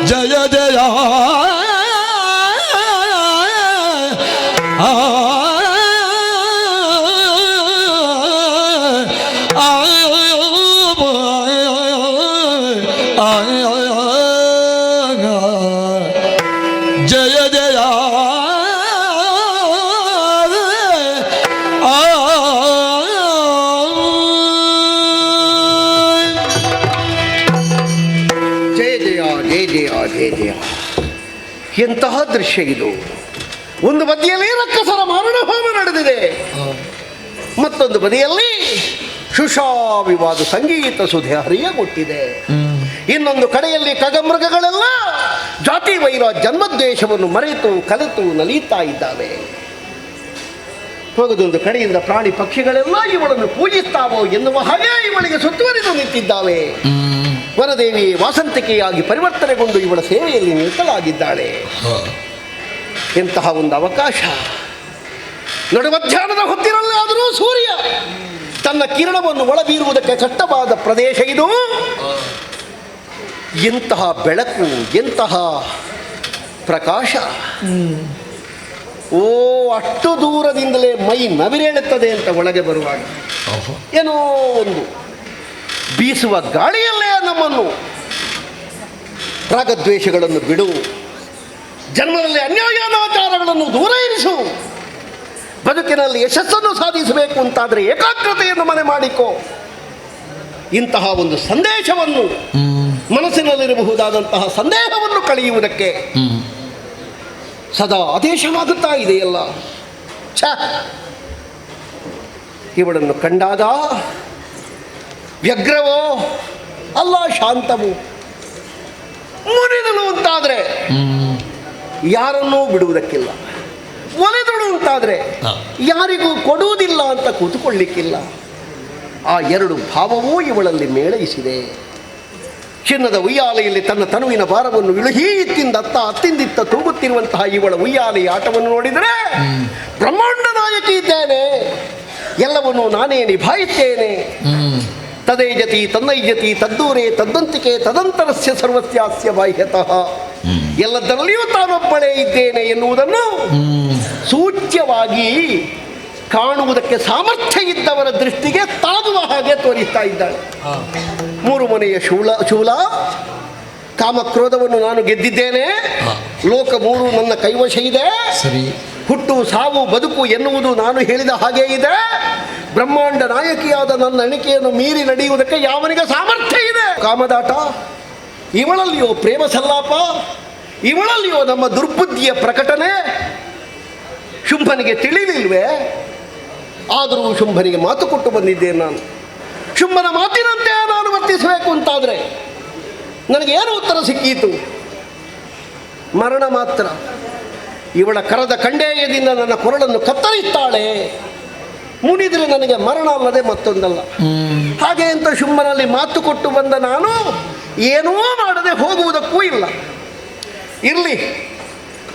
ಜಯ ಜಯ ಜಯ ಜಯ ಜಯ ಜಯ ಜಯ ಜಯ ಜಯ. ಎಂತಹ ದೃಶ್ಯ ಇದು! ಒಂದು ಬದಿಯಲ್ಲಿ ರಕ್ಕಸರ ಮಾರಣ ಹೋಮ ನಡೆದಿದೆ, ಮತ್ತೊಂದು ಬದಿಯಲ್ಲಿ ಶುಷಾವಿವಾದ ಸಂಗೀತ ಸುಧೆ ಹರಿಯಗೊಟ್ಟಿದೆ. ಇನ್ನೊಂದು ಕಡೆಯಲ್ಲಿ ಖಗಮೃಗಗಳೆಲ್ಲ ಜಾತಿ ವೈರ ಜನ್ಮದ್ವೇಷವನ್ನು ಮರೆತು ಕಲಿತು ನಲೀತಾ ಇದ್ದಾವೆ. ಹೋಗದೊಂದು ಕಡೆಯಿಂದ ಪ್ರಾಣಿ ಪಕ್ಷಿಗಳೆಲ್ಲ ಇವಳನ್ನು ಪೂಜಿಸ್ತಾವೋ ಎನ್ನುವ ಹಾಗೆ ಇವಳಿಗೆ ಸುತ್ತುವರಿದು ನಿಂತಿದ್ದಾವೆ. ವನದೇವಿ ವಾಸಂತಿಕೆಯಾಗಿ ಪರಿವರ್ತನೆಗೊಂಡು ಇವಳ ಸೇವೆಯಲ್ಲಿ ನಿರತಳಾಗಿದ್ದಾಳೆ. ಎಂತಹ ಒಂದು ಅವಕಾಶ! ನಡು ಮಧ್ಯಾಹ್ನದ ಹೊತ್ತಿನಲ್ಲಾದರೂ ಸೂರ್ಯ ತನ್ನ ಕಿರಣವನ್ನು ಒಳಬೀರುವುದಕ್ಕೆ ಕಷ್ಟವಾದ ಪ್ರದೇಶ ಇದು. ಎಂತಹ ಬೆಳಕು, ಎಂತಹ ಪ್ರಕಾಶ! ಓ, ಅಷ್ಟು ದೂರದಿಂದಲೇ ಮೈ ನವಿರೇಳುತ್ತದೆ ಅಂತ ಒಳಗೆ ಬರುವಾಗ ಏನೋ ಒಂದು ಬೀಸುವ ಗಾಳಿಯಲ್ಲೇ ನಮ್ಮನ್ನು ರಾಗದ್ವೇಷಗಳನ್ನು ಬಿಡು, ಜನ್ಮದಲ್ಲಿ ಅನ್ಯಾಯಾನಾಚಾರಗಳನ್ನು ದೂರ ಇರಿಸು, ಬದುಕಿನಲ್ಲಿ ಯಶಸ್ಸನ್ನು ಸಾಧಿಸಬೇಕು ಅಂತಾದರೆ ಏಕಾಗ್ರತೆಯನ್ನು ಮನೆ ಮಾಡಿಕೊ. ಇಂತಹ ಒಂದು ಸಂದೇಶವನ್ನು, ಮನಸ್ಸಿನಲ್ಲಿರಬಹುದಾದಂತಹ ಸಂದೇಹವನ್ನು ಕಳೆಯುವುದಕ್ಕೆ ಸದಾ ಆದೇಶವಾಗುತ್ತಾ ಇದೆಯಲ್ಲ. ಛ, ಇವಳನ್ನು ಕಂಡಾಗ ವ್ಯಗ್ರವೋ ಅಲ್ಲ ಶಾಂತವೋ ಮುರಿದಳು ಅಂತಾದರೆ ಯಾರನ್ನೂ ಬಿಡುವುದಕ್ಕಿಲ್ಲ, ಒಲಿದಳು ಅಂತಾದರೆ ಯಾರಿಗೂ ಕೊಡುವುದಿಲ್ಲ ಅಂತ ಕೂತುಕೊಳ್ಳಿಕ್ಕಿಲ್ಲ. ಆ ಎರಡು ಭಾವವೂ ಇವಳಲ್ಲಿ ಮೇಳೈಸಿದೆ. ಚಿನ್ನದ ಉಯ್ಯಾಲೆಯಲ್ಲಿ ತನ್ನ ತನುವಿನ ಭಾರವನ್ನು ಇಳುಹಿ ಅತ್ತಿಂದಿತ್ತ ತೂಗುತ್ತಿರುವಂತಹ ಇವಳ ಉಯ್ಯಾಲೆ ಆಟವನ್ನು ನೋಡಿದರೆ ಬ್ರಹ್ಮಾಂಡ ನಾಯಕಿ ಇದ್ದೇನೆ, ಎಲ್ಲವನ್ನೂ ನಾನೇ ನಿಭಾಯಿಸ್ತೇನೆ. ತದೈಜತಿ ತನ್ನೈಜತಿ ತದ್ದೂರೇ ತದ್ದಂತಿಕೆ ತದಂತರಸ್ಯ ಸರ್ವಸ್ಯಾಸ್ಯ ಬಾಹ್ಯತಃ, ಎಲ್ಲದರಲ್ಲಿಯೂ ತಾನೊಬ್ಬಳೇ ಇದ್ದೇನೆ ಎನ್ನುವುದನ್ನು ಸೂಚ್ಯವಾಗಿ ಕಾಣುವುದಕ್ಕೆ ಸಾಮರ್ಥ್ಯ ಇದ್ದವರ ದೃಷ್ಟಿಗೆ ತಾಗುವ ಹಾಗೆ ತೋರಿಸ್ತಾ ಇದ್ದಾಳೆ. ಮೂರು ಮನೆಯ ಶೂಲ ಕಾಮಕ್ರೋಧವನ್ನು ನಾನು ಗೆದ್ದಿದ್ದೇನೆ, ಲೋಕ ಮೂರು ನನ್ನ ಕೈವಶ ಇದೆ, ಹುಟ್ಟು ಸಾವು ಬದುಕು ಎನ್ನುವುದು ನಾನು ಹೇಳಿದ ಹಾಗೆ ಇದೆ. ಬ್ರಹ್ಮಾಂಡ ನಾಯಕಿಯಾದ ನನ್ನ ಎಣಿಕೆಯನ್ನು ಮೀರಿ ನಡೆಯುವುದಕ್ಕೆ ಯಾವನಿಗೆ ಸಾಮರ್ಥ್ಯ ಇದೆ? ಕಾಮದಾಟ, ಇವಳಲ್ಲಿಯೋ ಪ್ರೇಮ ಸಲ್ಲಾಪ, ಇವಳಲ್ಲಿಯೋ ನಮ್ಮ ದುರ್ಬುದ್ಧಿಯ ಪ್ರಕಟಣೆ ಶುಂಭನಿಗೆ ತಿಳಿಲಿಲ್ವೇ? ಆದರೂ ಶುಂಭನಿಗೆ ಮಾತು ಕೊಟ್ಟು ಬಂದಿದ್ದೇನೆ ನಾನು. ಶುಂಭನ ಮಾತಿನಂತೆ ನಾನು ವರ್ತಿಸಬೇಕು ಅಂತಾದರೆ ನನಗೆ ಏನು ಉತ್ತರ ಸಿಕ್ಕೀತು? ಮರಣ ಮಾತ್ರ. ಇವಳ ಕರದ ಕಂಡೇಯದಿಂದ ನನ್ನ ಕೊರಳನ್ನು ಕತ್ತರಿಸ್ತಾಳೆ, ಮುನಿದರೆ ನನಗೆ ಮರಣ ಅಲ್ಲದೆ ಮತ್ತೊಂದಲ್ಲ. ಹಾಗೆ ಅಂತ ಶುಂಭನಲ್ಲಿ ಮಾತು ಕೊಟ್ಟು ಬಂದ ನಾನು ಏನೂ ಮಾಡದೆ ಹೋಗುವುದಕ್ಕೂ ಇಲ್ಲ. ಇರಲಿ,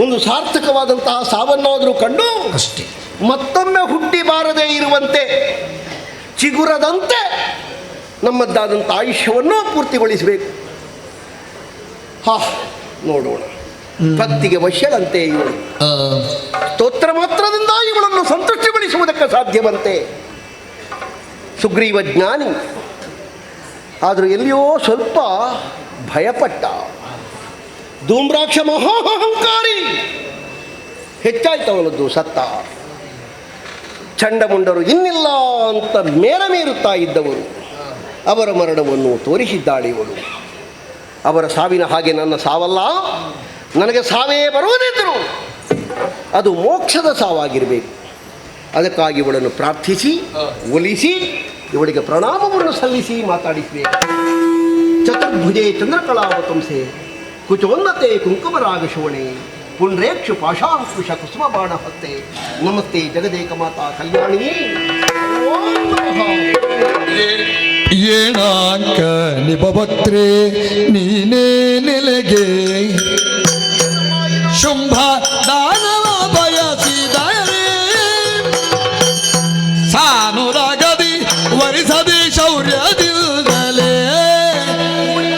ಒಂದು ಸಾರ್ಥಕವಾದಂತಹ ಸಾವನ್ನಾದರೂ ಕಂಡು ಅಷ್ಟೇ. ಮತ್ತೊಮ್ಮೆ ಹುಟ್ಟಿ ಬಾರದೇ ಇರುವಂತೆ ಚಿಗುರದಂತೆ ನಮ್ಮದ್ದಾದಂಥ ಆಯುಷ್ಯವನ್ನು ಪೂರ್ತಿಗೊಳಿಸಬೇಕು. ನೋಡೋಣ. ಭಕ್ತಿಗೆ ವಶ್ಯಳಂತೆ ಇವಳು. ಸ್ತೋತ್ರ ಮಾತ್ರದಿಂದ ಇವಳನ್ನು ಸಂತುಷ್ಟಿಗೊಳಿಸುವುದಕ್ಕೆ ಸಾಧ್ಯವಂತೆ. ಸುಗ್ರೀವ ಜ್ಞಾನಿ, ಆದರೂ ಎಲ್ಲಿಯೋ ಸ್ವಲ್ಪ ಭಯಪಟ್ಟ. ಧೂಮ್ರಾಕ್ಷ ಮಹಾಹಂಕಾರಿ, ಹೆಚ್ಚಾಯ್ತವನದ್ದು ಸತ್ತ. ಚಂಡಮುಂಡರು ಇನ್ನಿಲ್ಲ ಅಂತ ಮೇರುತ್ತಾ ಇದ್ದವರು ಅವರ ಮರಣವನ್ನು ತೋರಿಸಿದ್ದಾಳೆ ಇವಳು. ಅವರ ಸಾವಿನ ಹಾಗೆ ನನ್ನ ಸಾವಲ್ಲ, ನನಗೆ ಸಾವೇ ಬರುವುದಿದ್ದರು ಅದು ಮೋಕ್ಷದ ಸಾವಾಗಿರಬೇಕು. ಅದಕ್ಕಾಗಿ ಇವಳನ್ನು ಪ್ರಾರ್ಥಿಸಿ ಒಲಿಸಿ ಇವಳಿಗೆ ಪ್ರಣಾಮವನ್ನು ಸಲ್ಲಿಸಿ ಮಾತಾಡಿಸಬೇಕು. ಚತುರ್ಭುಜೆ ಚಂದ್ರಕಲಾವತಂಸೆ ಕುಚೋನ್ನತೆ ಕುಂಕುಮರಾಗ ಶೋಣೆ ಪುಂಡ್ರೇಕ್ಷು ಪಾಶಾಂಕುಶ ಕುಸುಮ ಬಾಣ ಹತ್ತೆ ನಮಸ್ತೆ ಜಗದೇಕ ಮಾತಾ ಕಲ್ಯಾಣಿ. ಏಣಾಂಕ ನಿಭವಕ್ತ್ರೇ ನೀನೇ ನೆಲೆಗೆ ಶುಂಭ ದಾನವ ಬಯಸಿದರೆ ಸಾನುರಾಗದಿ ವರಿಸದಿ ಶೌರ್ಯದಿಲ್ಲದೆ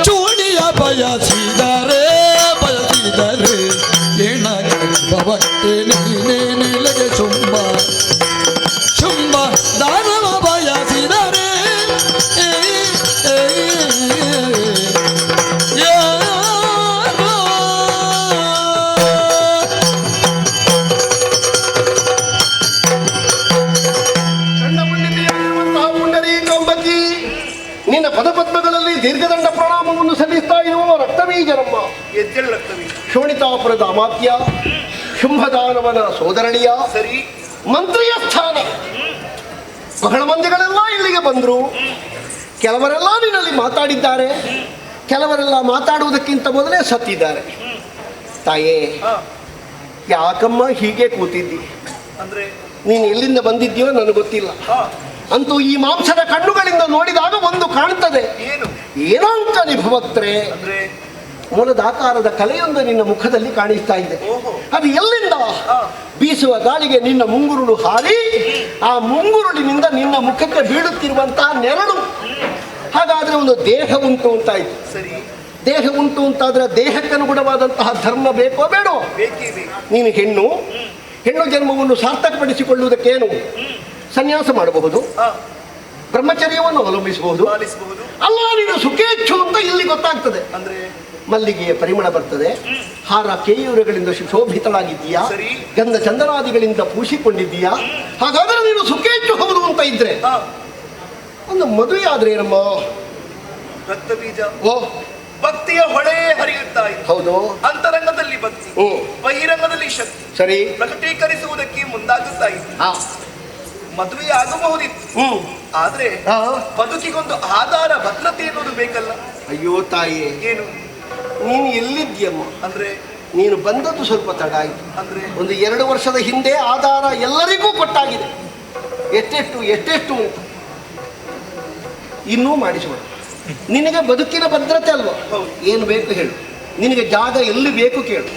ಚೂಡಿಯ ಬಯಸಿದರೆ ಏಣಾಂಕ ನಿಭವಕ್ತ್ರೇ ನೀನೇ ನೆಲೆಗೆ ಶುಂಭ ದಾನವ ಬಯಸಿದರೆ ನಿನ್ನ ಪದಪದ್ಮಗಳಲ್ಲಿ ದೀರ್ಘದಂಡ ಪ್ರಣಾಮವನ್ನು ಸಲ್ಲಿಸ್ತಾ ಇರುವ ರಕ್ತಬೀಜರಮ್ಮ. ಶೋಣಿತಾಪುರದ ಅಮಾತ್ಯ, ಶುಂಭದಾನವನ ಸೋದರಳಿಯ, ಸರಿ, ಮಂತ್ರಿಯ ಸ್ಥಾನ. ಬಹಳ ಮಂದಿಗಳೆಲ್ಲ ಇಲ್ಲಿಗೆ ಬಂದರು. ಕೆಲವರೆಲ್ಲ ನಿನ್ನಲ್ಲಿ ಮಾತಾಡಿದ್ದಾರೆ, ಕೆಲವರೆಲ್ಲ ಮಾತಾಡುವುದಕ್ಕಿಂತ ಮೊದಲೇ ಸತ್ತಿದ್ದಾರೆ. ತಾಯೇ, ಯಾಕಮ್ಮ ಹೀಗೆ ಕೂತಿದ್ದಿ? ಅಂದ್ರೆ ನೀನು ಎಲ್ಲಿಂದ ಬಂದಿದ್ದೀಯೋ ನನಗೆ ಗೊತ್ತಿಲ್ಲ. ಅಂತೂ ಈ ಮಾಂಸದ ಕಣ್ಣುಗಳಿಂದ ನೋಡಿದಾಗ ಒಂದು ಕಾಣ್ತದೆ. ಏನಾಂಕ ನಿಭವಕ್ತ್ರೇ, ಮೂಲದಾಕಾರದ ಕಲೆಯೊಂದು ನಿನ್ನ ಮುಖದಲ್ಲಿ ಕಾಣಿಸ್ತಾ ಇದೆ. ಅದು ಎಲ್ಲಿಂದ? ಬೀಸುವ ಗಾಳಿಗೆ ನಿನ್ನ ಮುಂಗುರುಳು ಹಾರಿ ಆ ಮುಂಗುರುಳಿನಿಂದ ನಿನ್ನ ಮುಖಕ್ಕೆ ಬೀಳುತ್ತಿರುವಂತಹ ನೆರಳು. ಹಾಗಾದ್ರೆ ಒಂದು ದೇಹ ಉಂಟು ಅಂತಾಯ್ತು. ಸರಿ, ದೇಹ ಉಂಟು ಅಂತಾದ್ರೆ ದೇಹಕ್ಕನುಗುಣವಾದಂತಹ ಧರ್ಮ ಬೇಕೋ ಬೇಡೋ? ನೀನು ಹೆಣ್ಣು ಜನ್ಮವನ್ನು ಸಾರ್ಥಕಪಡಿಸಿಕೊಳ್ಳುವುದಕ್ಕೇನು ಸನ್ಯಾಸ ಮಾಡಬಹುದು, ಬ್ರಹ್ಮಚರ್ಯವನ್ನು ಅವಲಂಬಿಸಬಹುದು. ಅಲ್ಲ, ನೀನು ಸುಖೇಚ್ಛು ಅಂತ ಇಲ್ಲಿ ಗೊತ್ತಾಗ್ತದೆ. ಅಂದ್ರೆ ಮಲ್ಲಿಗೆಯ ಪರಿಮಳ ಬರ್ತದೆ, ಹಾರ ಕೇಯೂರಗಳಿಂದ ಶೋಭಿತಳಾಗಿದ್ದೀಯಾ, ಗಂಧ ಚಂದನಾದಿಗಳಿಂದ ಪೂಸಿಕೊಂಡಿದ್ದೀಯಾ. ಹಾಗಾದ್ರೆ ನೀನು ಸುಖೇಚ್ಛು ಹೌದು ಅಂತ ಇದ್ರೆ ಒಂದು ಮದುವೆ ಆದ್ರೆ ಏನಮ್ಮ? ರಕ್ತ ಬೀಜ ಭಕ್ತಿಯ ಹೊಳೆ ಹರಿಯುತ್ತಾ ಇದೆ. ಹೌದು, ಅಂತರಂಗದಲ್ಲಿ ಭಕ್ತಿ, ಬಹಿರಂಗದಲ್ಲಿ ಶಕ್ತಿ ಸರಿ ಪ್ರಕಟೀಕರಿಸುವುದಕ್ಕೆ ಮುಂದಾಗುತ್ತಾ ಇದೆ. ಮದುವೆ ಆಗಬಹುದಿತ್ತು, ಆದ್ರೆ ಬದುಕಿಗೊಂದು ಆಧಾರ ಭದ್ರತೆ ಎನ್ನುವುದು ಬೇಕಲ್ಲ. ಅಯ್ಯೋ ತಾಯಿ, ಏನು ನೀನು ಎಲ್ಲಿದ್ದೀಯಮ್ಮ? ಅಂದ್ರೆ ನೀನು ಬಂದದ್ದು ಸ್ವಲ್ಪ ತಡ ಆಯ್ತು. ಅಂದ್ರೆ ಒಂದು 2 ವರ್ಷದ ಹಿಂದೆ ಆಧಾರ ಎಲ್ಲರಿಗೂ ಕೊಟ್ಟಾಗಿದೆ. ಎಷ್ಟೆಷ್ಟು ಇನ್ನೂ ಮಾಡಿಸುವ. ನಿನಗೆ ಬದುಕಿನ ಭದ್ರತೆ ಅಲ್ವಾ? ಏನು ಬೇಕು ಹೇಳು, ನಿನಗೆ ಜಾಗ ಎಲ್ಲಿ ಬೇಕು ಕೇಳು,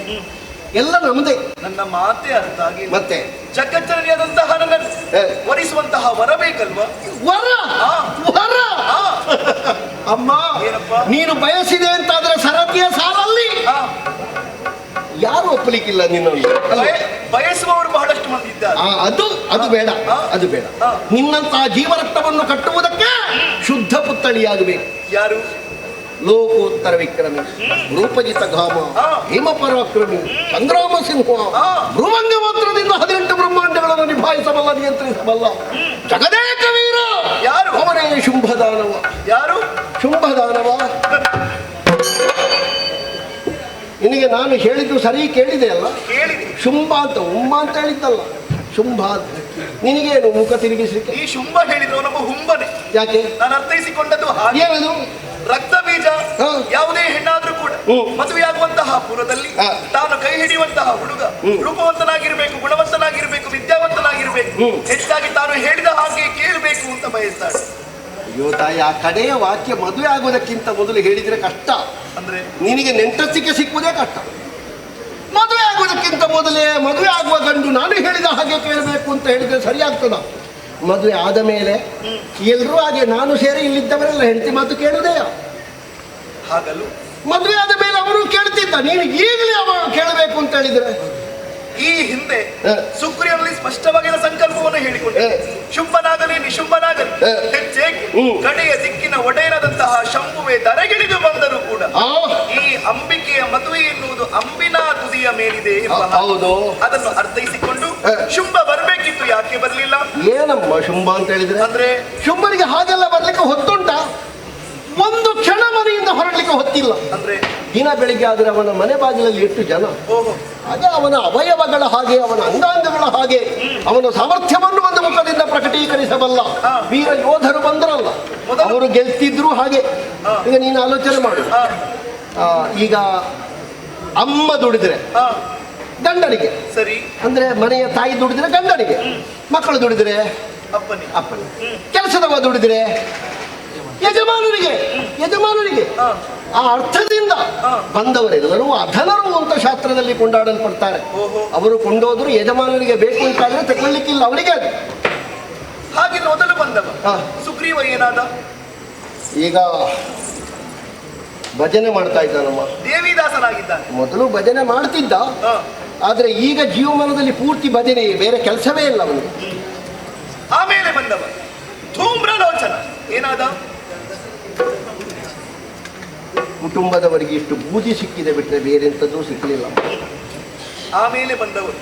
ಎಲ್ಲ ನಮ್ಮದೇ. ನನ್ನ ಮಾತೆ ಅರ್ಥ ಆಗಿ ಮತ್ತೆ ಜಗಜ್ಜನನಿಯಾದಂತಹ ನನ್ನ ವರಿಸುವಂತಹ ವರ ಬೇಕಲ್ವಾ? ವರ ಅಮ್ಮ, ನೀನು ಬಯಸಿದೆ ಅಂತಾದ್ರೆ ಸರತಿಯ ಸಾಲಲ್ಲಿ ಯಾರು ಒಪ್ಪಲಿಕ್ಕಿಲ್ಲ ನಿನ್ನನ್ನು. ಬಯಸುವವರು ಬಹಳಷ್ಟು ಮಂದಿ ಇದ್ದಾರೆ. ಅದು ಬೇಡ, ಅದು ಬೇಡ. ನಿನ್ನಂತಹ ಜೀವರಕ್ತವನ್ನು ಕಟ್ಟುವುದಕ್ಕೆ ಶುದ್ಧ ಪುತ್ಥಳಿಯಾಗಬೇಕು. ಯಾರು? ಲೋಕೋತ್ತರ ವಿಕ್ರಮಿ, ರೂಪಜಿತ ಘಾಮ, ಹೇಮಪರಾಕ್ರಮಿ, ಸಂಗ್ರಾಮ ಸಿಂಹ, ಭ್ರುವಂಗ ಮಾತ್ರದಿಂದ 18 ಬ್ರಹ್ಮಾಂಡಗಳನ್ನು ನಿಭಾಯಿಸಬಲ್ಲ, ನಿಯಂತ್ರಿಸಬಲ್ಲ ಜಗದೇಕ ವೀರ. ಯಾರು? ಅವರೇ ಶುಂಭದಾನವ. ಯಾರು? ಶುಂಭದಾನವ. ನಿನಗೆ ನಾನು ಹೇಳಿದ್ದು ಸರಿ ಕೇಳಿದೆ ಅಲ್ಲ? ಕೇಳಿದೆ. ಶುಂಭ ಅಂತ ಉಮ್ಮ ಅಂತ ಹೇಳಿದ್ದಲ್ಲ, ಶುಂಭ ಅಂತ. ನಿನಗೇನು ಮುಖ ತಿರುಗಿಸ್ಲಿಕ್ಕೆ? ಈ ಶುಂಭ ಹೇಳಿದ್ರು ನಮ್ಮ ಹುಂಬನೆ. ಯಾಕೆ? ನಾನು ಅರ್ಥೈಸಿಕೊಂಡದ್ದು ಹಾಗೆ. ಏನದು? ರಕ್ತ ಬೀಜ ಯಾವುದೇ ಹೆಣ್ಣಾದ್ರೂ ಕೂಡ ಮದುವೆಯಾಗುವಂತಹ ಪೂರ್ವದಲ್ಲಿ ತಾನು ಕೈ ಹಿಡಿಯುವಂತಹ ಹುಡುಗ ರೂಪವಂತನಾಗಿರ್ಬೇಕು, ಗುಣವಂತನಾಗಿರ್ಬೇಕು, ವಿದ್ಯಾವಂತನಾಗಿರ್ಬೇಕು, ಹೆಚ್ಚಾಗಿ ತಾನು ಹೇಳಿದ ಹಾಗೆ ಕೇಳಬೇಕು ಅಂತ ಬಯಸ್ತಾಳೆ. ಅಯ್ಯೋ ತಾಯಿ, ಆ ಕಡೆಯ ವಾಕ್ಯ ಮದುವೆ ಆಗುವುದಕ್ಕಿಂತ ಮೊದಲು ಹೇಳಿದ್ರೆ ಕಷ್ಟ. ಅಂದ್ರೆ ನಿನಗೆ ನೆಂಟಸ್ತಿಕೆ ಸಿಕ್ಕುವುದೇ ಕಷ್ಟ. ಮದುವೆ ಆಗುವುದಕ್ಕಿಂತ ಮೊದಲೇ ಮದುವೆ ಆಗುವ ಗಂಡು ನಾನು ಹೇಳಿದ ಹಾಗೆ ಕೇಳಬೇಕು ಅಂತ ಹೇಳಿದ್ರೆ ಸರಿಯಾಗ್ತದ? ಮದುವೆ ಆದ ಮೇಲೆ ಎಲ್ಲರೂ ಹಾಗೆ ನಾನು ಸೇರಿ ಇಲ್ಲಿದ್ದವರೆಲ್ಲ ಹೆಂಡತಿ ಮಾತು ಕೇಳುವುದೇ ಹಾಗಲ್ಲ. ಮದುವೆ ಆದ ಮೇಲೆ ಅವರು ಕೇಳ್ತಿದ್ದ, ನೀನು ಈಗಲೇ ಅವರು ಕೇಳಬೇಕು ಅಂತ ಹೇಳಿದ್ರೆ. ಈ ಹಿಂದೆ ಸುಗ್ರೀವನಲ್ಲಿ ಸ್ಪಷ್ಟವಾಗಿನ ಸಂಕಲ್ಪವನ್ನು ಹೇಳಿಕೊಂಡೆ. ಶುಂಭನಾಗಲಿ ನಿಶುಂಭನಾಗಲಿ ಹೆಚ್ಚೇಗೆ ಕಡೆಯ ದಿಕ್ಕಿನ ಒಡೆಯನಾದಂತಹ ಶಂಭುವೆ ಧರೆಗಿಳಿದು ಬಂದರೂ ಕೂಡ ಈ ಅಂಬಿಕೆಯ ಮದುವೆ ಎನ್ನುವುದು ಅಂಬಿನ ತುದಿಯ ಮೇಲಿದೆ ಎಂಬ ಹೌದು. ಅದನ್ನು ಅರ್ಥೈಸಿಕೊಂಡು ಶುಂಭ ಬರ್ಬೇಕಿತ್ತು, ಯಾಕೆ ಬರ್ಲಿಲ್ಲ? ಏನಮ್ಮ ಶುಂಭ ಅಂತ ಹೇಳಿದ್ರೆ? ಅಂದ್ರೆ ಶುಂಭನಿಗೆ ಹಾಗೆಲ್ಲ ಬರ್ಲಿಕ್ಕೆ ಹೊತ್ತುಂಟ? ಒಂದು ಕ್ಷಣ ಮನೆಯಿಂದ ಹೊರಡ್ಲಿಕ್ಕೆ ಹೊತ್ತಿಲ್ಲ. ಅಂದ್ರೆ ದಿನ ಬೆಳಿಗ್ಗೆ ಆದ್ರೆ ಅವನ ಮನೆ ಬಾಗಿಲಲ್ಲಿ ಎಷ್ಟು ಜನ, ಹಾಗೆ ಅವನ ಅವಯವಗಳ ಹಾಗೆ, ಅವನ ಅಂಗಾಂಗಗಳ ಹಾಗೆ, ಅವನ ಸಾಮರ್ಥ್ಯವನ್ನು ಒಂದು ಮುಖದಿಂದ ಪ್ರಕಟೀಕರಿಸಬಲ್ಲ ವೀರ ಯೋಧರು ಬಂದರಲ್ಲ, ಅವರು ಗೆಲ್ತಿದ್ರು ಹಾಗೆ. ಈಗ ನೀನು ಆಲೋಚನೆ ಮಾಡು. ಈಗ ಅಮ್ಮ ದುಡಿದ್ರೆ ಗಂಡನಿಗೆ ಸರಿ, ಅಂದ್ರೆ ಮನೆಯ ತಾಯಿ ದುಡಿದ್ರೆ ಗಂಡನಿಗೆ, ಮಕ್ಕಳು ದುಡಿದ್ರೆ ಅಪ್ಪನಿಗೆ, ಕೆಲಸದವ ದುಡಿದ್ರೆ ಯಜಮಾನನಿಗೆ. ಆ ಅರ್ಥದಿಂದ ಬಂದವರೆಲ್ಲರೂ ಅಧನರು ಅಂತ ಶಾಸ್ತ್ರದಲ್ಲಿ ಕೊಂಡಾಡಲ್ಪಡ್ತಾರೆ. ಅವರು ಕೊಂಡೋದ್ರು ಯಜಮಾನನಿಗೆ ಬೇಕು ಅಂತಾದ್ರೆ ತಗೊಳ್ಳಿಕ್ಕಿಲ್ಲ ಅವರಿಗೆ. ಹಾಗೆ ಮೊದಲು ಬಂದವ ಸುಗ್ರೀವ ಏನಾದ? ಈಗ ಭಜನೆ ಮಾಡ್ತಾ ಇದ್ದಾನಮ್ಮ, ದೇವಿದಾಸನಾಗಿದ್ದಾನೆ. ಮೊದಲು ಭಜನೆ ಮಾಡ್ತಿದ್ದ, ಆದ್ರೆ ಈಗ ಜೀವಮಾನದಲ್ಲಿ ಪೂರ್ತಿ ಭಜನೆ, ಬೇರೆ ಕೆಲಸವೇ ಇಲ್ಲ ಅವನಿಗೆ. ಆಮೇಲೆ ಬಂದವ ಧೂಮ್ರಲೋಚನ ಏನಾದ? ಕುಟುಂಬದವರಿಗೆ ಇಷ್ಟು ಬೂದಿ ಸಿಕ್ಕಿದೆ ಬಿಟ್ಟರೆ ಬೇರೆ ಎಂಥದ್ದು ಸಿಕ್ಕಲಿಲ್ಲ. ಆಮೇಲೆ ಬಂದವರು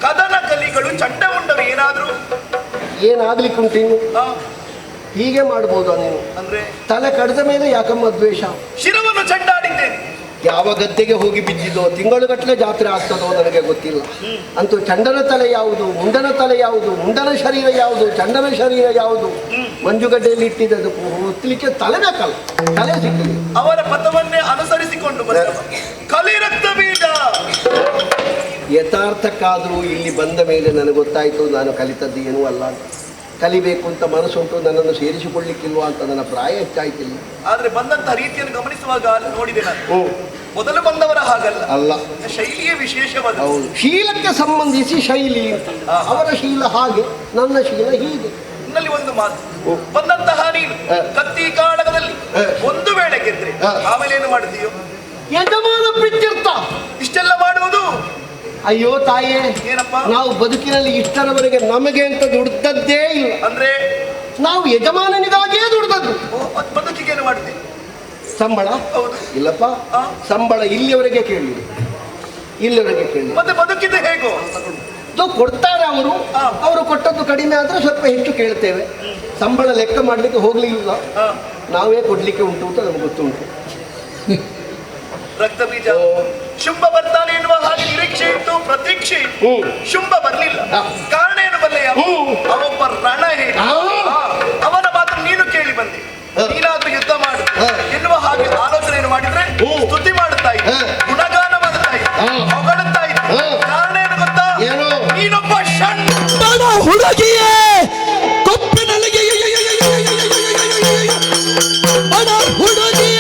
ಕದನ ಕಲಿಗಳು ಚಂಡಮುಂಡರು ಏನಾದ್ರು? ಏನಾಗ್ಲಿಕ್ಕೆ ಉಂಟು ಇನ್ನು? ಹೀಗೆ ಮಾಡ್ಬೋದಾ ನೀನು? ಅಂದ್ರೆ ತಲೆ ಕಡ್ದ ಮೇಲೆ ಯಾಕಮ್ಮ ದ್ವೇಷ? ಶಿರವನ್ನು ಚಂಡಾಡಿದ್ದೇನೆ. ಯಾವ ಗದ್ದೆಗೆ ಹೋಗಿ ಬಿದ್ದಿದೋ, ತಿಂಗಳುಗಟ್ಟಲೆ ಜಾತ್ರೆ ಆಗ್ತದೋ ನನಗೆ ಗೊತ್ತಿಲ್ಲ. ಅಂತೂ ಚಂಡನ ತಲೆ ಯಾವುದು, ಮುಂಡನ ತಲೆ ಯಾವುದು, ಮುಂಡನ ಶರೀರ ಯಾವುದು, ಚಂಡನ ಶರೀರ ಯಾವುದು, ಮಂಜುಗಡ್ಡೆಯಲ್ಲಿ ಇಟ್ಟಿದ್ದು ಹೊತ್ತಲಿಕ್ಕೆ ತಲೆ ಬೇಕಲ್ಲ, ತಲೆ ಸಿಕ್ಕಲಿ. ಅವರ ಪಥವನ್ನೇ ಅನುಸರಿಸಿಕೊಂಡು ಬಂದವ ಕಲಿ ರಕ್ತ ಬೀಜ. ಯಥಾರ್ಥಕ್ಕಾದರೂ ಇಲ್ಲಿ ಬಂದ ಮೇಲೆ ನನಗೆ ಗೊತ್ತಾಯಿತು ನಾನು ಕಲಿತದ್ದು ಏನೂ ಅಲ್ಲ. ಕಲಿಬೇಕು ಅಂತ ಮನಸ್ಸುಂಟು, ನನ್ನನ್ನು ಸೇರಿಸಿಕೊಳ್ಳಿಕ್ಕಿಲ್ವಾ ಅಂತ ನನ್ನ ಪ್ರಾಯ ಹೆಚ್ಚಾಯ್ತಿಲ್ಲ. ಆದ್ರೆ ಬಂದಂತ ರೀತಿಯನ್ನು ಗಮನಿಸುವಾಗ ನೋಡಿದೆ ನಾನು, ಮೊದಲು ಬಂದವರ ಹಾಗಲ್ಲ, ಅಲ್ಲ, ಶೈಲಿಯೇ ವಿಶೇಷವಾದ. ಹೌದು, ಶೀಲಕ್ಕೆ ಸಂಬಂಧಿಸಿ ಶೈಲಿ ಅಂತ. ಅವರ ಶೀಲ ಹಾಗೆ, ನನ್ನ ಶೀಲ ಹೀಗೆ. ಇನ್ನಲ್ಲಿ ಒಂದು ಮಾತು, ಬಂದಂತಹ ನೀನು ಕತ್ತಿ ಕಾಳಗದಲ್ಲಿ ಒಂದು ವೇಳೆ ಗೆದ್ರೆ ಆಮೇಲೆ ಏನು ಮಾಡ್ತೀಯೋ? ಯಜಮಾನ ಪ್ರೀತ್ಯರ್ಥ ಇಷ್ಟೆಲ್ಲ ಮಾಡುವುದು. ಅಯ್ಯೋ ತಾಯೇ, ಏನಪ್ಪ? ನಾವು ಬದುಕಿನಲ್ಲಿ ಇಷ್ಟರವರೆಗೆ ನಮಗೆ ಅಂತ ದುಡ್ದದ್ದೇ ಇಲ್ಲ. ಅಂದ್ರೆ ನಾವು ಯಜಮಾನನಿಗಾಗಿಯೇ ದುಡ್ದದ್ದು. ಬದುಕಿಗೆ ಏನು ಮಾಡ್ತೀವಿ? ಸಂಬಳ? ಹೌದು. ಇಲ್ಲಪ್ಪ, ಸಂಬಳ ಇಲ್ಲಿಯವರೆಗೆ ಕೇಳಿ, ಇಲ್ಲಿವರೆಗೆ ಕೇಳಿ. ಮತ್ತೆ ಬದುಕಿದ್ದು ಹೇಗೋ? ಕೊಡ್ತಾರೆ ಅವರು, ಅವರು ಕೊಟ್ಟದ್ದು ಕಡಿಮೆ ಆದ್ರೆ ಸ್ವಲ್ಪ ಹೆಚ್ಚು ಕೇಳ್ತೇವೆ. ಸಂಬಳ ಲೆಕ್ಕ ಮಾಡ್ಲಿಕ್ಕೆ ಹೋಗ್ಲಿಲ್ಲ, ನಾವೇ ಕೊಡ್ಲಿಕ್ಕೆ ಉಂಟು ಅಂತ ನಮ್ಗೆ ಗೊತ್ತುಂಟು. ರಕ್ತ ಬೀಜ ಶುಂಭ ಬರ್ತಾನೆ ಎನ್ನುವ ಹಾಗೆ ನಿರೀಕ್ಷೆ ಇತ್ತು, ಪ್ರತೀಕ್ಷೆ ಇತ್ತು. ಶುಂಭ ಬರ್ಲಿಲ್ಲ. ಕಾರಣ ಏನು ಬಲ್ಲೆಯ? ಅವೊಬ್ಬ ರಣ ಹೇಳಿ ಅವನ ಮಾತು ನೀನು ಕೇಳಿ ಬಂದೆ. ನೀನಾದ್ರೂ ಯುದ್ಧ ಮಾಡು ಎನ್ನುವ ಹಾಗೆ ಆಲೋಚನೆಯನ್ನು ಮಾಡಿದ್ರೆ ಸ್ತುತಿ ಮಾಡುತ್ತಾ ಇದ್ದ, ಗುಣಗಾನ ಮಾಡುತ್ತಾ ಇದ್ದ, ಹೊಗಳುತ್ತಾ ಇದ್ದ. ಕಾರಣ ಏನು ಗೊತ್ತಾ? ನೀನೊಬ್ಬ ಷಂಡ ಹುಡುಗಿಯೇ ಕೊಪ್ಪಿನಲ್ಲಿಗೆ ಬಡ ಹುಡುಗಿಯೇ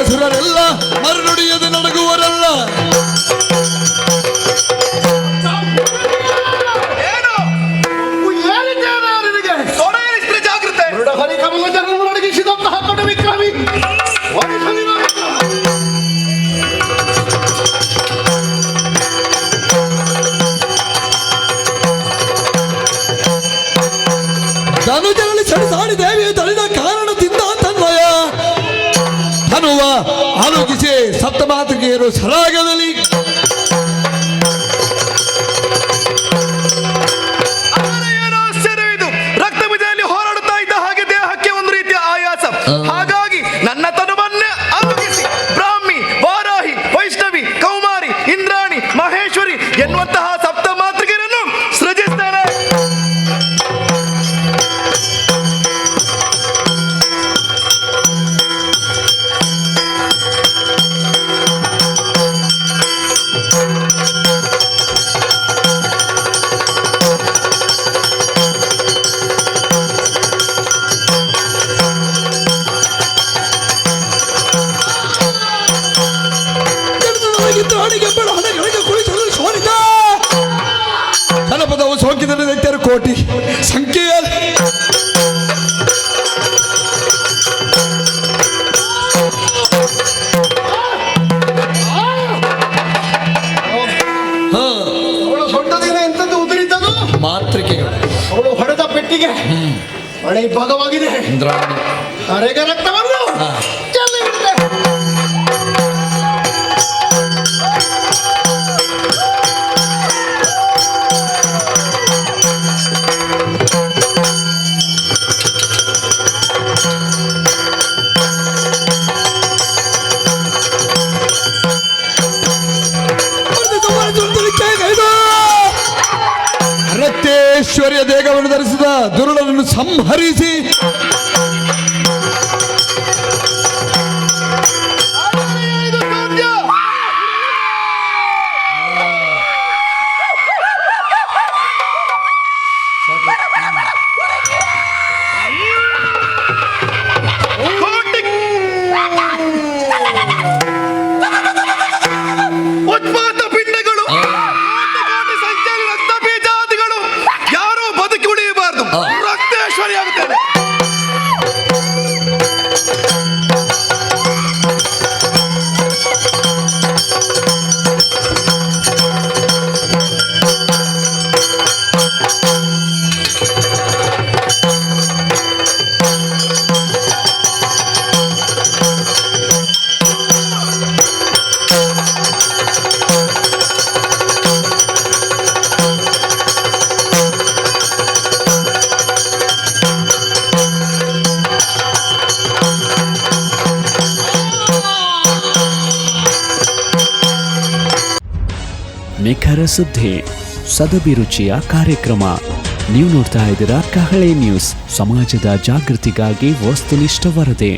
ಸುರರೆಲ್ಲ ಮರುನುಡಿಯದು ನಡಗುವರಲ್ಲ. ಆಲೋಕಿಸಿ ಸಪ್ತ ಮಾತೃಕೆಯರು ಸರಾಗದಲ್ಲಿ ಏನೋ ಆಶ್ಚರ್ಯವಿದು. ರಕ್ತ ಬೀಜದಲ್ಲಿ ಹೋರಾಡುತ್ತಾ ಇದ್ದ ಹಾಗೆ ದೇಹಕ್ಕೆ ಒಂದು ರೀತಿಯ ಆಯಾಸ. ಹಾಗಾಗಿ ನನ್ನ ತನುವನ್ನೇ ಆಲೋಕಿಸಿ ಬ್ರಾಹ್ಮಿ, ವಾರಾಹಿ, ವೈಷ್ಣವಿ, ಕೌಮಾರಿ, ಇಂದ್ರಾಣಿ, ಮಹೇಶ್ವರಿ ಎನ್ನುವಂತಹ ಸಪ್ತ ಮಾತೃಕೆಯನ್ನು ಸೃಜಿಸ್ತೇನೆ. ಜನಪದವು ಸೋಂಕಿತ ದೈತ್ಯರು ಕೋಟಿ ಸಂಖ್ಯೆಯ ಅವಳು ಸೊಂಟದಿಂದ ಎಂತದ್ದು ಉದುರಿದ್ದದು ಮಾತೃಕೆಗಳು ಅವಳು ಹೊಡೆದ ಪೆಟ್ಟಿಗೆ ಹಣೆ ಭಾಗವಾಗಿದೆ. ಇಂದ್ರಾಣಿ ಅರೆಗೆ ರಕ್ತವನ್ನು ಚೆಲ್ಲಿ ಬಿಟ್ಟೆ. ರಕ್ತೇಶ್ವರ್ಯ ದೇಹವನ್ನು ಧರಿಸಿದ ದುರುಳನನ್ನು ಸಂಹರಿಸಿ ಉತ್ಪಾತ ಪಿಂಡಗಳು, ಕೋಟಿ ಸಂಖ್ಯೆಯಲ್ಲಿ ರಕ್ತ ಬೀಜಾದಿಗಳು ಯಾರೂ ಬದುಕಿ ಉಳಿಯಬಾರದು. ರಕ್ತೇಶ್ವರಿ ಆಗುತ್ತೇನೆ. ನಿಖರ ಸುದ್ದಿ, ಸದಭಿರುಚಿಯ ಕಾರ್ಯಕ್ರಮ. ನೀವು ನೋಡ್ತಾ ಇದ್ದೀರಾ ಕಹಳೆ ನ್ಯೂಸ್, ಸಮಾಜದ ಜಾಗೃತಿಗಾಗಿ ವಸ್ತುನಿಷ್ಠ ವರದಿ.